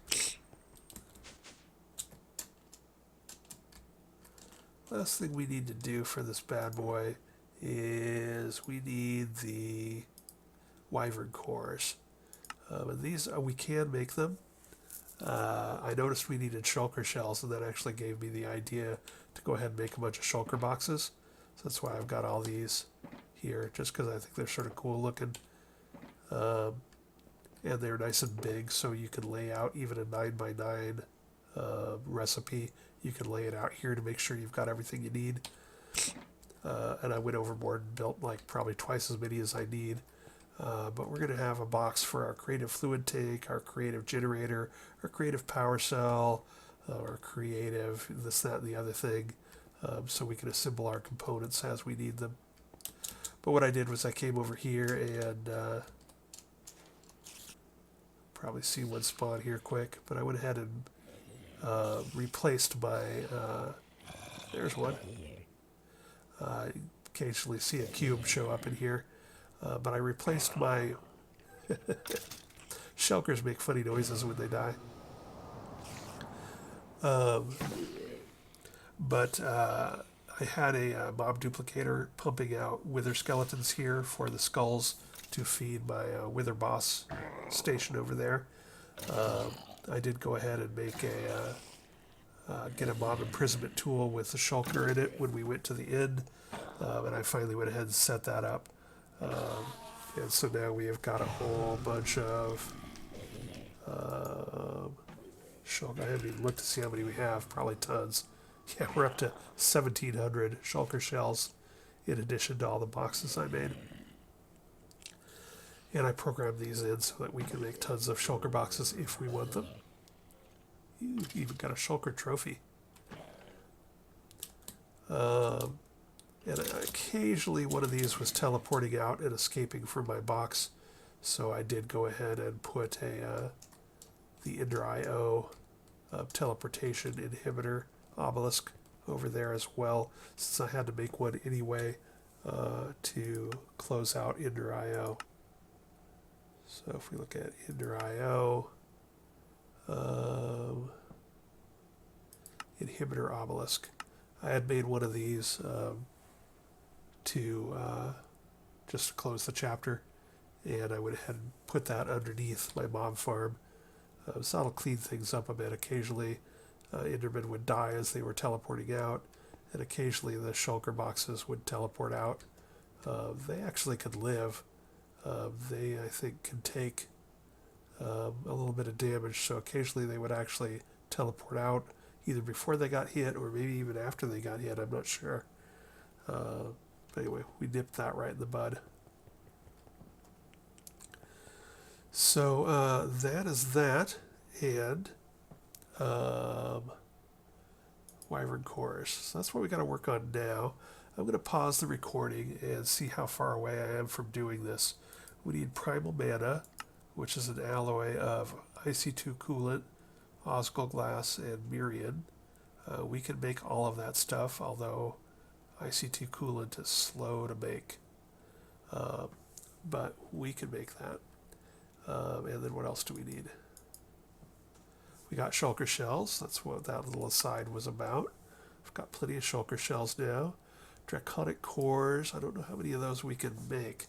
Last thing we need to do for this bad boy is we need the Wyvern cores. And these, we can make them. I noticed we needed shulker shells, and that actually gave me the idea to go ahead and make a bunch of shulker boxes. So that's why I've got all these here, just because I think they're sort of cool looking. And they're nice and big, so you can lay out even a 9x9 recipe. You can lay it out here to make sure you've got everything you need. And I went overboard and built like probably twice as many as I need. But we're going to have a box for our creative fluid tank, our creative generator, our creative power cell, our creative this, that, and the other thing, so we can assemble our components as we need them. But what I did was I came over here and probably see one spawn here quick, but I went ahead and replaced my, there's one. Occasionally see a cube show up in here. But I replaced my shulkers make funny noises when they die. But I had a mob duplicator pumping out wither skeletons here for the skulls to feed my wither boss station over there. I did go ahead and make get a mob imprisonment tool with the shulker in it when we went to the inn, and I finally went ahead and set that up. And so now we have got a whole bunch of shulker. I haven't even looked to see how many we have. Probably tons. Yeah, we're up to 1,700 shulker shells in addition to all the boxes I made. And I programmed these in so that we can make tons of shulker boxes if we want them. You even got a shulker trophy. And occasionally one of these was teleporting out and escaping from my box, so I did go ahead and put the Ender IO teleportation inhibitor obelisk over there as well, since I had to make one anyway to close out Ender IO. So if we look at Ender IO, inhibitor obelisk, I had made one of these to just close the chapter, and I went ahead and put that underneath my mob farm, so that'll clean things up a bit. Occasionally Endermen would die as they were teleporting out, and occasionally the shulker boxes would teleport out. They actually could live. They, I think, can take a little bit of damage, so occasionally they would actually teleport out either before they got hit or maybe even after they got hit. I'm not sure. But anyway, we nipped that right in the bud. So that is that, and Wyvern cores. So that's what we got to work on now. I'm going to pause the recording and see how far away I am from doing this. We need Primal mana, which is an alloy of IC2 coolant, Osgul glass, and Mirian. We can make all of that stuff, although IC2 coolant is slow to make. But we can make that. And then what else do we need? We got shulker shells. That's what that little aside was about. We've got plenty of shulker shells now. Draconic cores. I don't know how many of those we can make.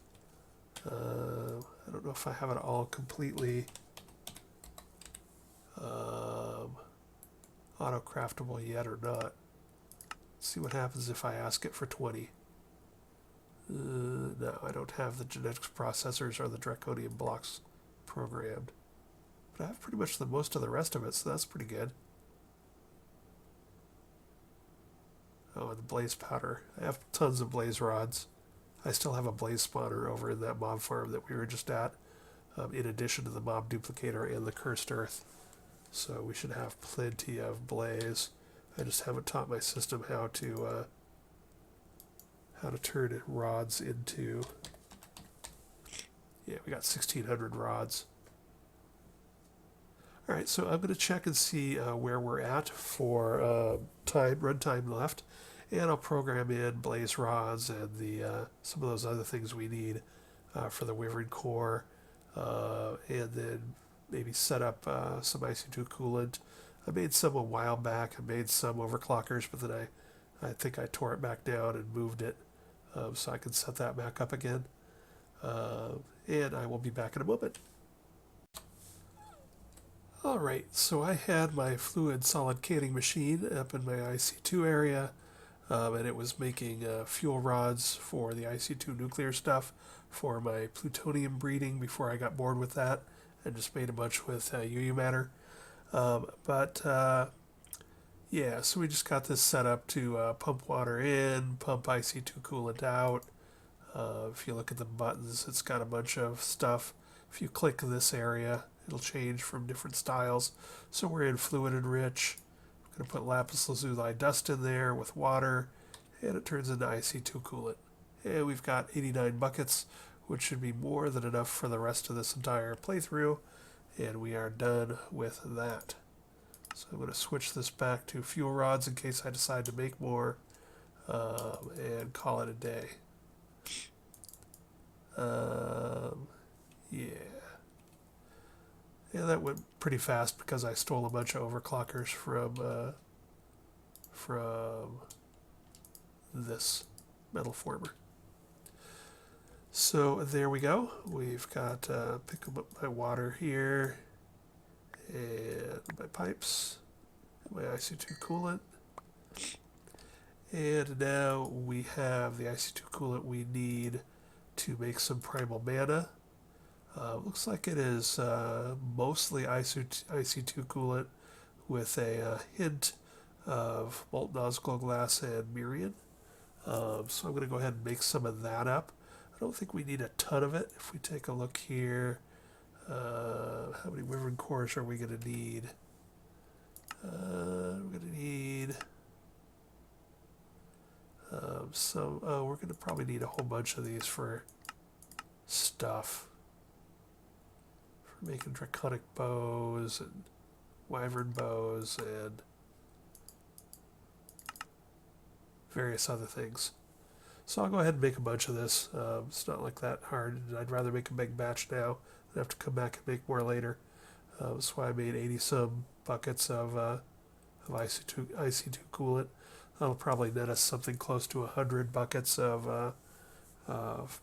I don't know if I have it all completely auto-craftable yet or not. Let's see what happens if I ask it for 20. No, I don't have the genetics processors or the draconium blocks programmed. But I have pretty much most of the rest of it, so that's pretty good. Oh, and the blaze powder. I have tons of blaze rods. I still have a blaze spawner over in that mob farm that we were just at, in addition to the mob duplicator and the cursed earth. So we should have plenty of blaze. I just haven't taught my system how to turn rods into. Yeah, we got 1,600 rods. All right, so I'm going to check and see where we're at for run time left, and I'll program in blaze rods and the some of those other things we need for the Wyvern core, and then maybe set up some IC2 coolant. I made some a while back. I made some overclockers, but then I think I tore it back down and moved it, so I can set that back up again. And I will be back in a moment. Alright, so I had my fluid solid canning machine up in my IC2 area, and it was making fuel rods for the IC2 nuclear stuff for my plutonium breeding before I got bored with that and just made a bunch with UU matter. Yeah, so we just got this set up to pump water in, pump IC2 coolant out. If you look at the buttons, it's got a bunch of stuff. If you click this area, it'll change from different styles. So we're in fluid enrich. I'm going to put lapis lazuli dust in there with water, and it turns into IC2 coolant. And we've got 89 buckets, which should be more than enough for the rest of this entire playthrough. And we are done with that. So I'm going to switch this back to fuel rods in case I decide to make more, and call it a day. Yeah. Yeah, that went pretty fast because I stole a bunch of overclockers from this metal former. So there we go. We've got pick up my water here, and my pipes, my IC2 coolant. And now we have the IC2 coolant we need to make some primal mana. Looks like it is mostly IC2 coolant with a hint of molten Ozglow glass and Mirian. So I'm going to go ahead and make some of that up. I don't think we need a ton of it. If we take a look here, how many Wyvern cores are we going to need? We're going to need we're going to probably need a whole bunch of these for stuff. For making draconic bows and wyvern bows and various other things. So I'll go ahead and make a bunch of this. It's not like that hard. I'd rather make a big batch now than have to come back and make more later. That's why I made 80-some buckets of IC2 coolant. That'll probably net us something close to 100 buckets of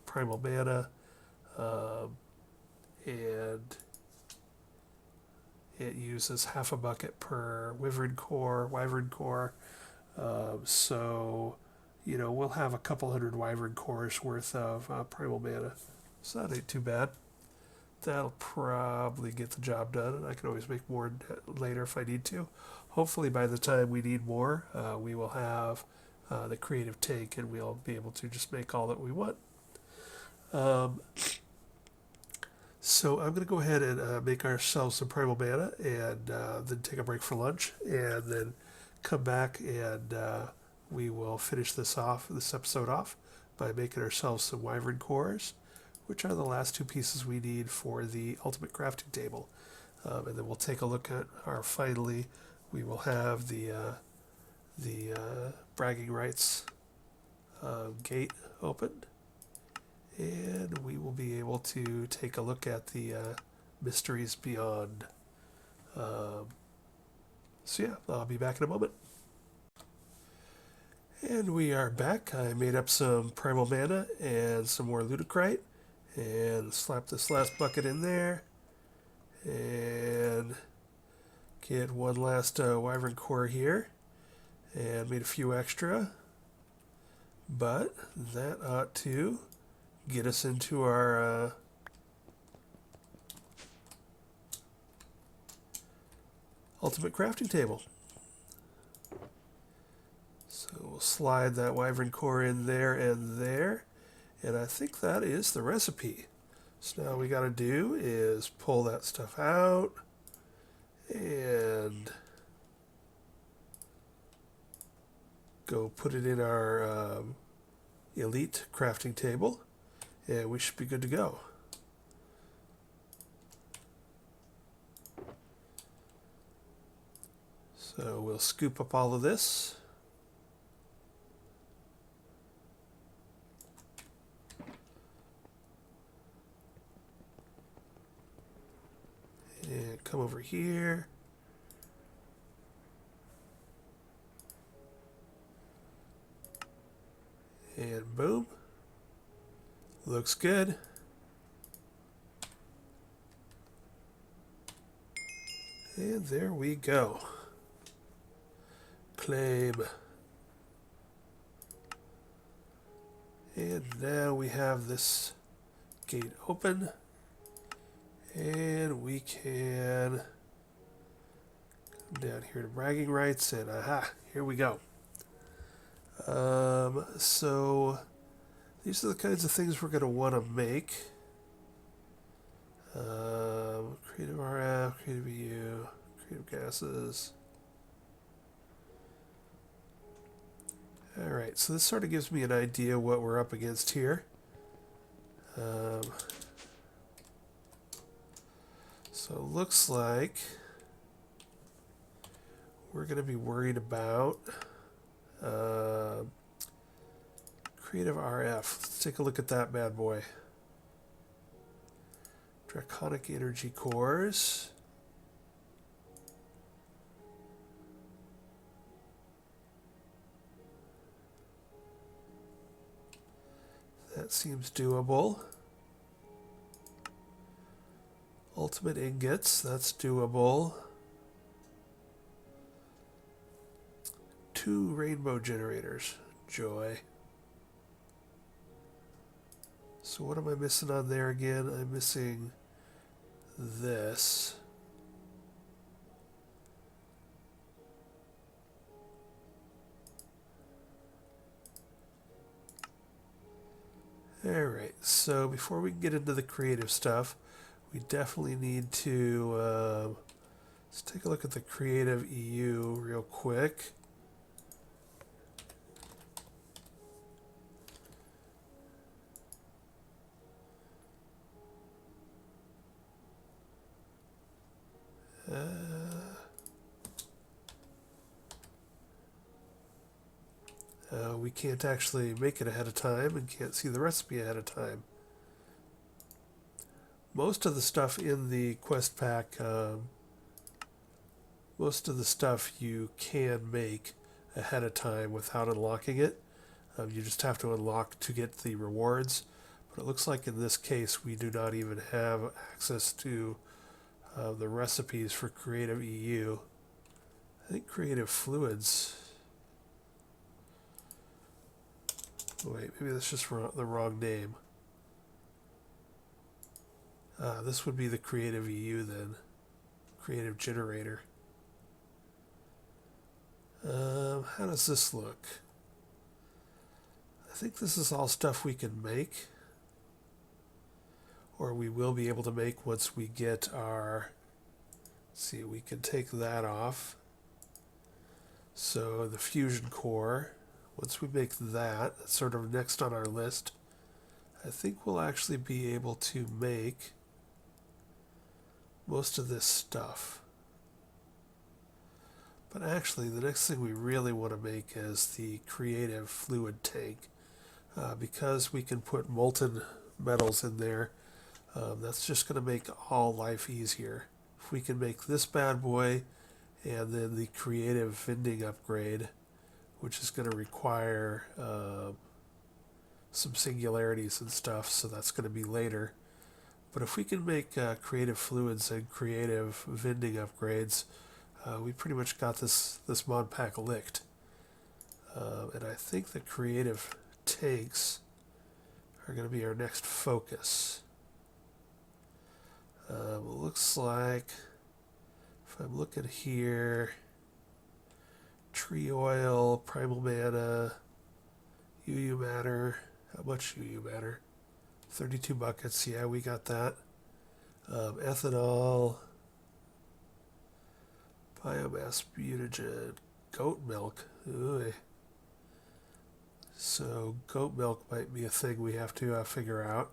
primal mana. And it uses half a bucket per wyvern core. So, you know, we'll have a couple hundred wyvern cores worth of primal mana. So that ain't too bad. That'll probably get the job done, and I can always make more later if I need to. Hopefully by the time we need more, we will have the creative tank, and we'll be able to just make all that we want. So I'm going to go ahead and make ourselves some primal mana, and then take a break for lunch, and then come back, and we will finish this episode off by making ourselves some wyvern cores, which are the last two pieces we need for the ultimate crafting table. And then we'll take a look at finally, we will have the bragging rights gate opened, and we will be able to take a look at the mysteries beyond. So yeah, I'll be back in a moment. And we are back. I made up some primal mana and some more ludic, and slap this last bucket in there, and get one last wyvern core here, and made a few extra, but that ought to get us into our ultimate crafting table. So we'll slide that wyvern core in there and there, and I think that is the recipe. So now all we got to do is pull that stuff out and go put it in our elite crafting table, and we should be good to go. So we'll scoop up all of this. And come over here. And boom. Looks good. And there we go. Claim. And now we have this gate open. And we can come down here to bragging rights, and aha, here we go. So these are the kinds of things we're going to want to make. Creative RF, creative EU, creative gases. Alright, so this sort of gives me an idea what we're up against here. So it looks like we're going to be worried about creative RF. Let's take a look at that bad boy. Draconic energy cores. That seems doable. Ultimate ingots, that's doable. 2 rainbow generators, joy. So what am I missing on there again? I'm missing this. Alright, so before we can get into the creative stuff, we definitely need to let's take a look at the creative EU real quick. We can't actually make it ahead of time and can't see the recipe ahead of time. Most of the stuff in the quest pack, most of the stuff you can make ahead of time without unlocking it. You just have to unlock to get the rewards. But it looks like in this case we do not even have access to the recipes for creative EU. I think creative fluids. Wait, maybe that's just the wrong name. This would be the creative EU then. Creative generator. How does this look? I think this is all stuff we can make. Or we will be able to make once we get our... Let's see, we can take that off. So the fusion core, once we make that, that's sort of next on our list, I think we'll actually be able to make most of this stuff. But actually, the next thing we really want to make is the creative fluid tank. Because we can put molten metals in there, that's just going to make all life easier. If we can make this bad boy and then the creative vending upgrade, which is going to require some singularities and stuff, so that's going to be later. But if we can make creative fluids and creative vending upgrades, we pretty much got this mod pack licked. And I think the creative tanks are going to be our next focus. Looks like, if I'm looking here, tree oil, primal mana, UU matter. How much UU matter? 32 buckets. Yeah, we got that. Ethanol, biomass mutagen, goat milk. Ooh. So goat milk might be a thing we have to figure out.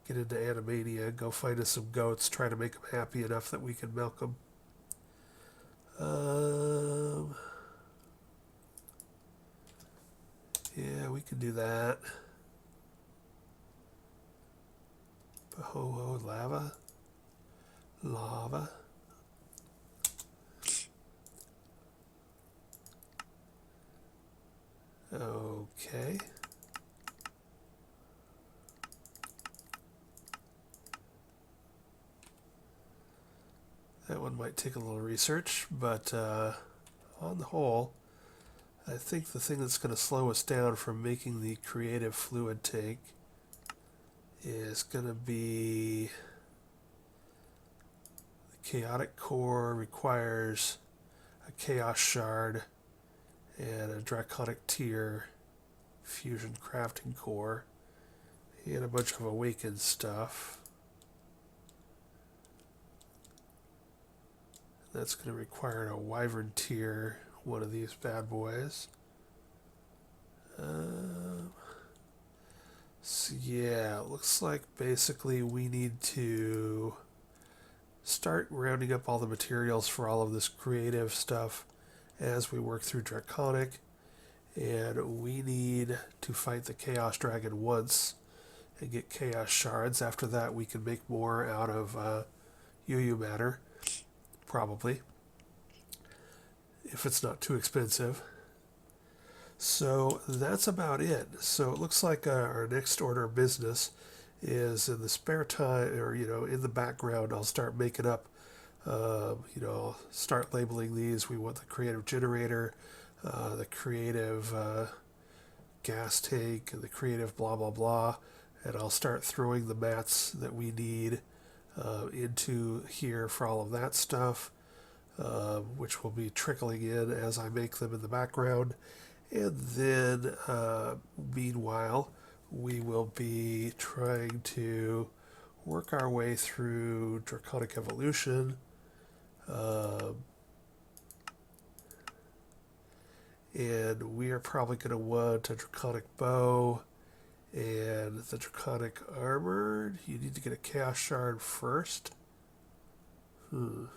Get into Animania, go find us some goats, try to make them happy enough that we can milk them. Yeah, we can do that. Ho lava. lava. Okay. That one might take a little research, but on the whole, I think the thing that's going to slow us down from making the creative fluid tank is going to be the chaotic core requires a chaos shard and a draconic tier fusion crafting core and a bunch of awakened stuff. That's going to require a Wyvern tier, one of these bad boys. So yeah, it looks like basically we need to start rounding up all the materials for all of this creative stuff as we work through Draconic. And we need to fight the Chaos Dragon once and get Chaos Shards. After that, we can make more out of UU matter, probably, if it's not too expensive. So that's about it. So it looks like our next order of business is in the spare time, or in the background, I'll start making up, start labeling these. We want the creative generator, the creative gas tank, and the creative blah blah blah, and I'll start throwing the mats that we need into here for all of that stuff, which will be trickling in as I make them in the background. And then, meanwhile, we will be trying to work our way through Draconic Evolution. And we are probably going to want a Draconic Bow and the Draconic Armor. You need to get a Chaos Shard first. So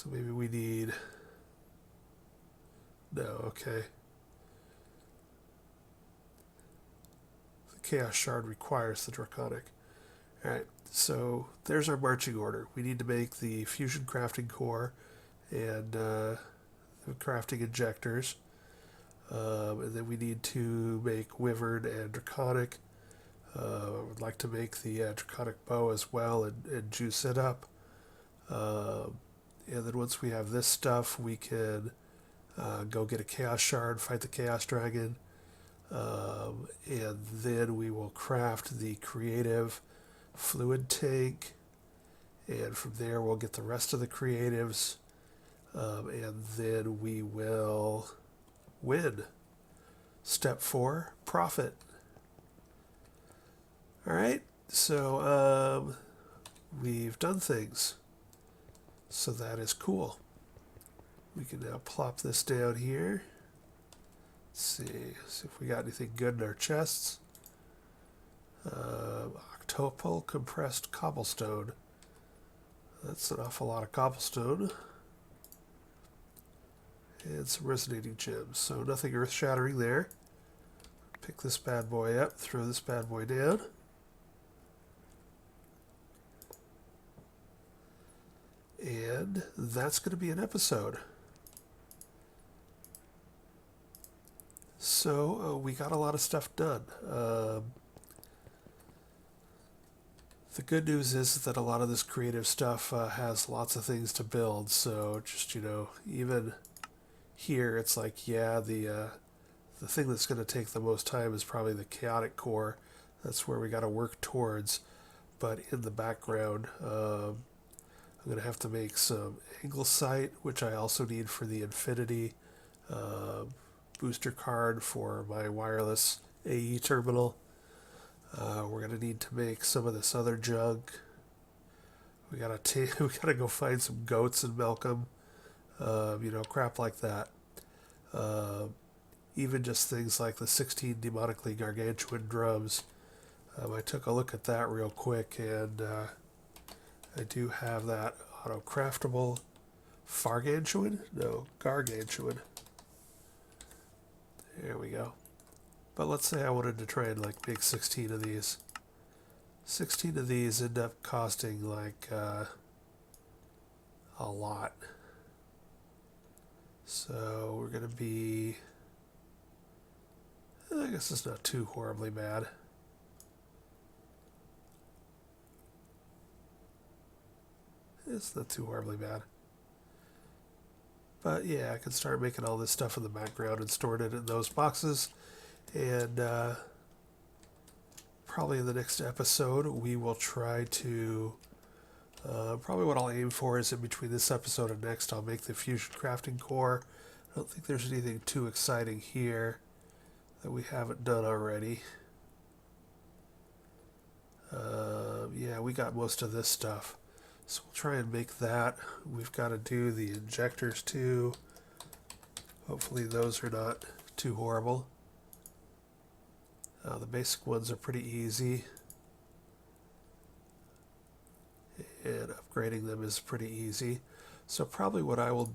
maybe we need... No, okay. The Chaos Shard requires the Draconic. Alright, so there's our marching order. We need to make the Fusion Crafting Core and the crafting injectors. And then we need to make Wyvern and Draconic. I would like to make the Draconic Bow as well and juice it up. And then once we have this stuff, we can go get a Chaos Shard, fight the Chaos Dragon, and then we will craft the creative fluid tank, and from there we'll get the rest of the creatives, and then we will win. Step 4, profit. Alright, so we've done things, so that is cool. We can now plop this down here. Let's see if we got anything good in our chests. Octopal compressed cobblestone. That's an awful lot of cobblestone. And some resonating gems. So nothing earth-shattering there. Pick this bad boy up, throw this bad boy down. And that's going to be an episode. So we got a lot of stuff done. The good news is that a lot of this creative stuff has lots of things to build. So just, even here, it's like, yeah, the thing that's going to take the most time is probably the chaotic core. That's where we got to work towards. But in the background, I'm going to have to make some anglesite, which I also need for the Infinity booster card for my wireless AE terminal. We're going to need to make some of this other junk. We gotta go find some goats and milk them. Crap like that. Even just things like the 16 demonically gargantuan drums. I took a look at that real quick, and I do have that auto-craftable Fargantuan? No, Gargantuan. There we go. But let's say I wanted to try and make 16 of these. 16 of these end up costing like a lot. So we're going to be, I guess it's not too horribly bad. It's not too horribly bad. But yeah, I can start making all this stuff in the background and storing it in those boxes. And probably in the next episode, we will try to, probably what I'll aim for is in between this episode and next, I'll make the fusion crafting core. I don't think there's anything too exciting here that we haven't done already. Yeah, we got most of this stuff. So we'll try and make that. We've got to do the injectors too. Hopefully those are not too horrible. The basic ones are pretty easy. And upgrading them is pretty easy. So probably what I will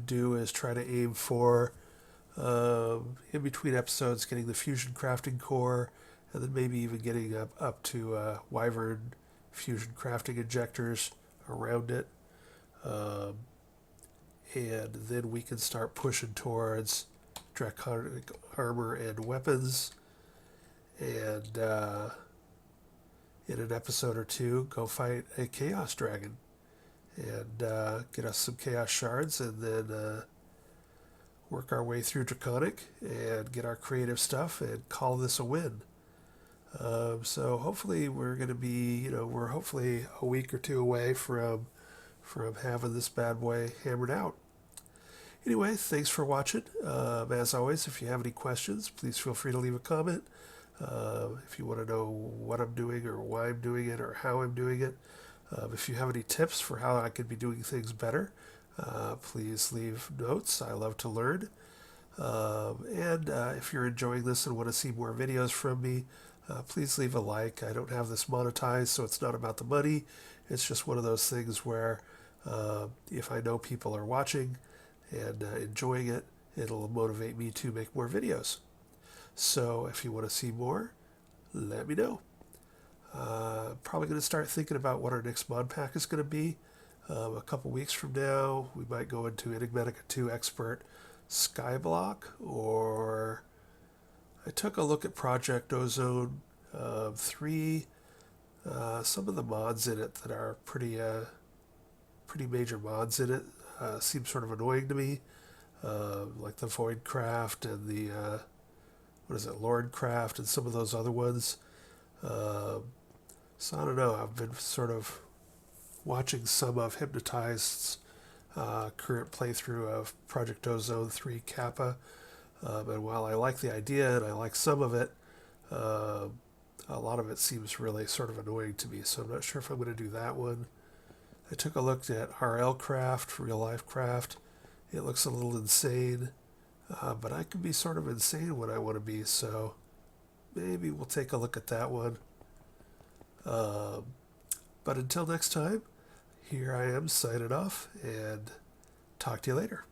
do is try to aim for, in between episodes, getting the fusion crafting core, and then maybe even getting up to Wyvern fusion crafting injectors around it. And then we can start pushing towards draconic armor and weapons. And in an episode or two, go fight a chaos dragon and get us some chaos shards, and then work our way through draconic and get our creative stuff and call this a win. So hopefully we're going to be, we're hopefully a week or two away from having this bad boy hammered out. Anyway, thanks for watching. As always, if you have any questions, please feel free to leave a comment. If you want to know what I'm doing or why I'm doing it or how I'm doing it. If you have any tips for how I could be doing things better, please leave notes. I love to learn. And if you're enjoying this and want to see more videos from me, please leave a like. I don't have this monetized, so it's not about the money. It's just one of those things where if I know people are watching and enjoying it, it'll motivate me to make more videos. So if you want to see more, let me know. Probably going to start thinking about what our next mod pack is going to be. A couple weeks from now, we might go into Enigmatica 2 Expert Skyblock, or I took a look at Project Ozone 3. Some of the mods in it that are pretty major mods in it seem sort of annoying to me, like the Voidcraft and the Lordcraft and some of those other ones. So I don't know. I've been sort of watching some of Hypnotized's current playthrough of Project Ozone 3 Kappa. And while I like the idea and I like some of it, a lot of it seems really sort of annoying to me. So I'm not sure if I'm going to do that one. I took a look at RL Craft, Real Life Craft. It looks a little insane, but I can be sort of insane when I want to be. So maybe we'll take a look at that one. But until next time, here I am signing off, and talk to you later.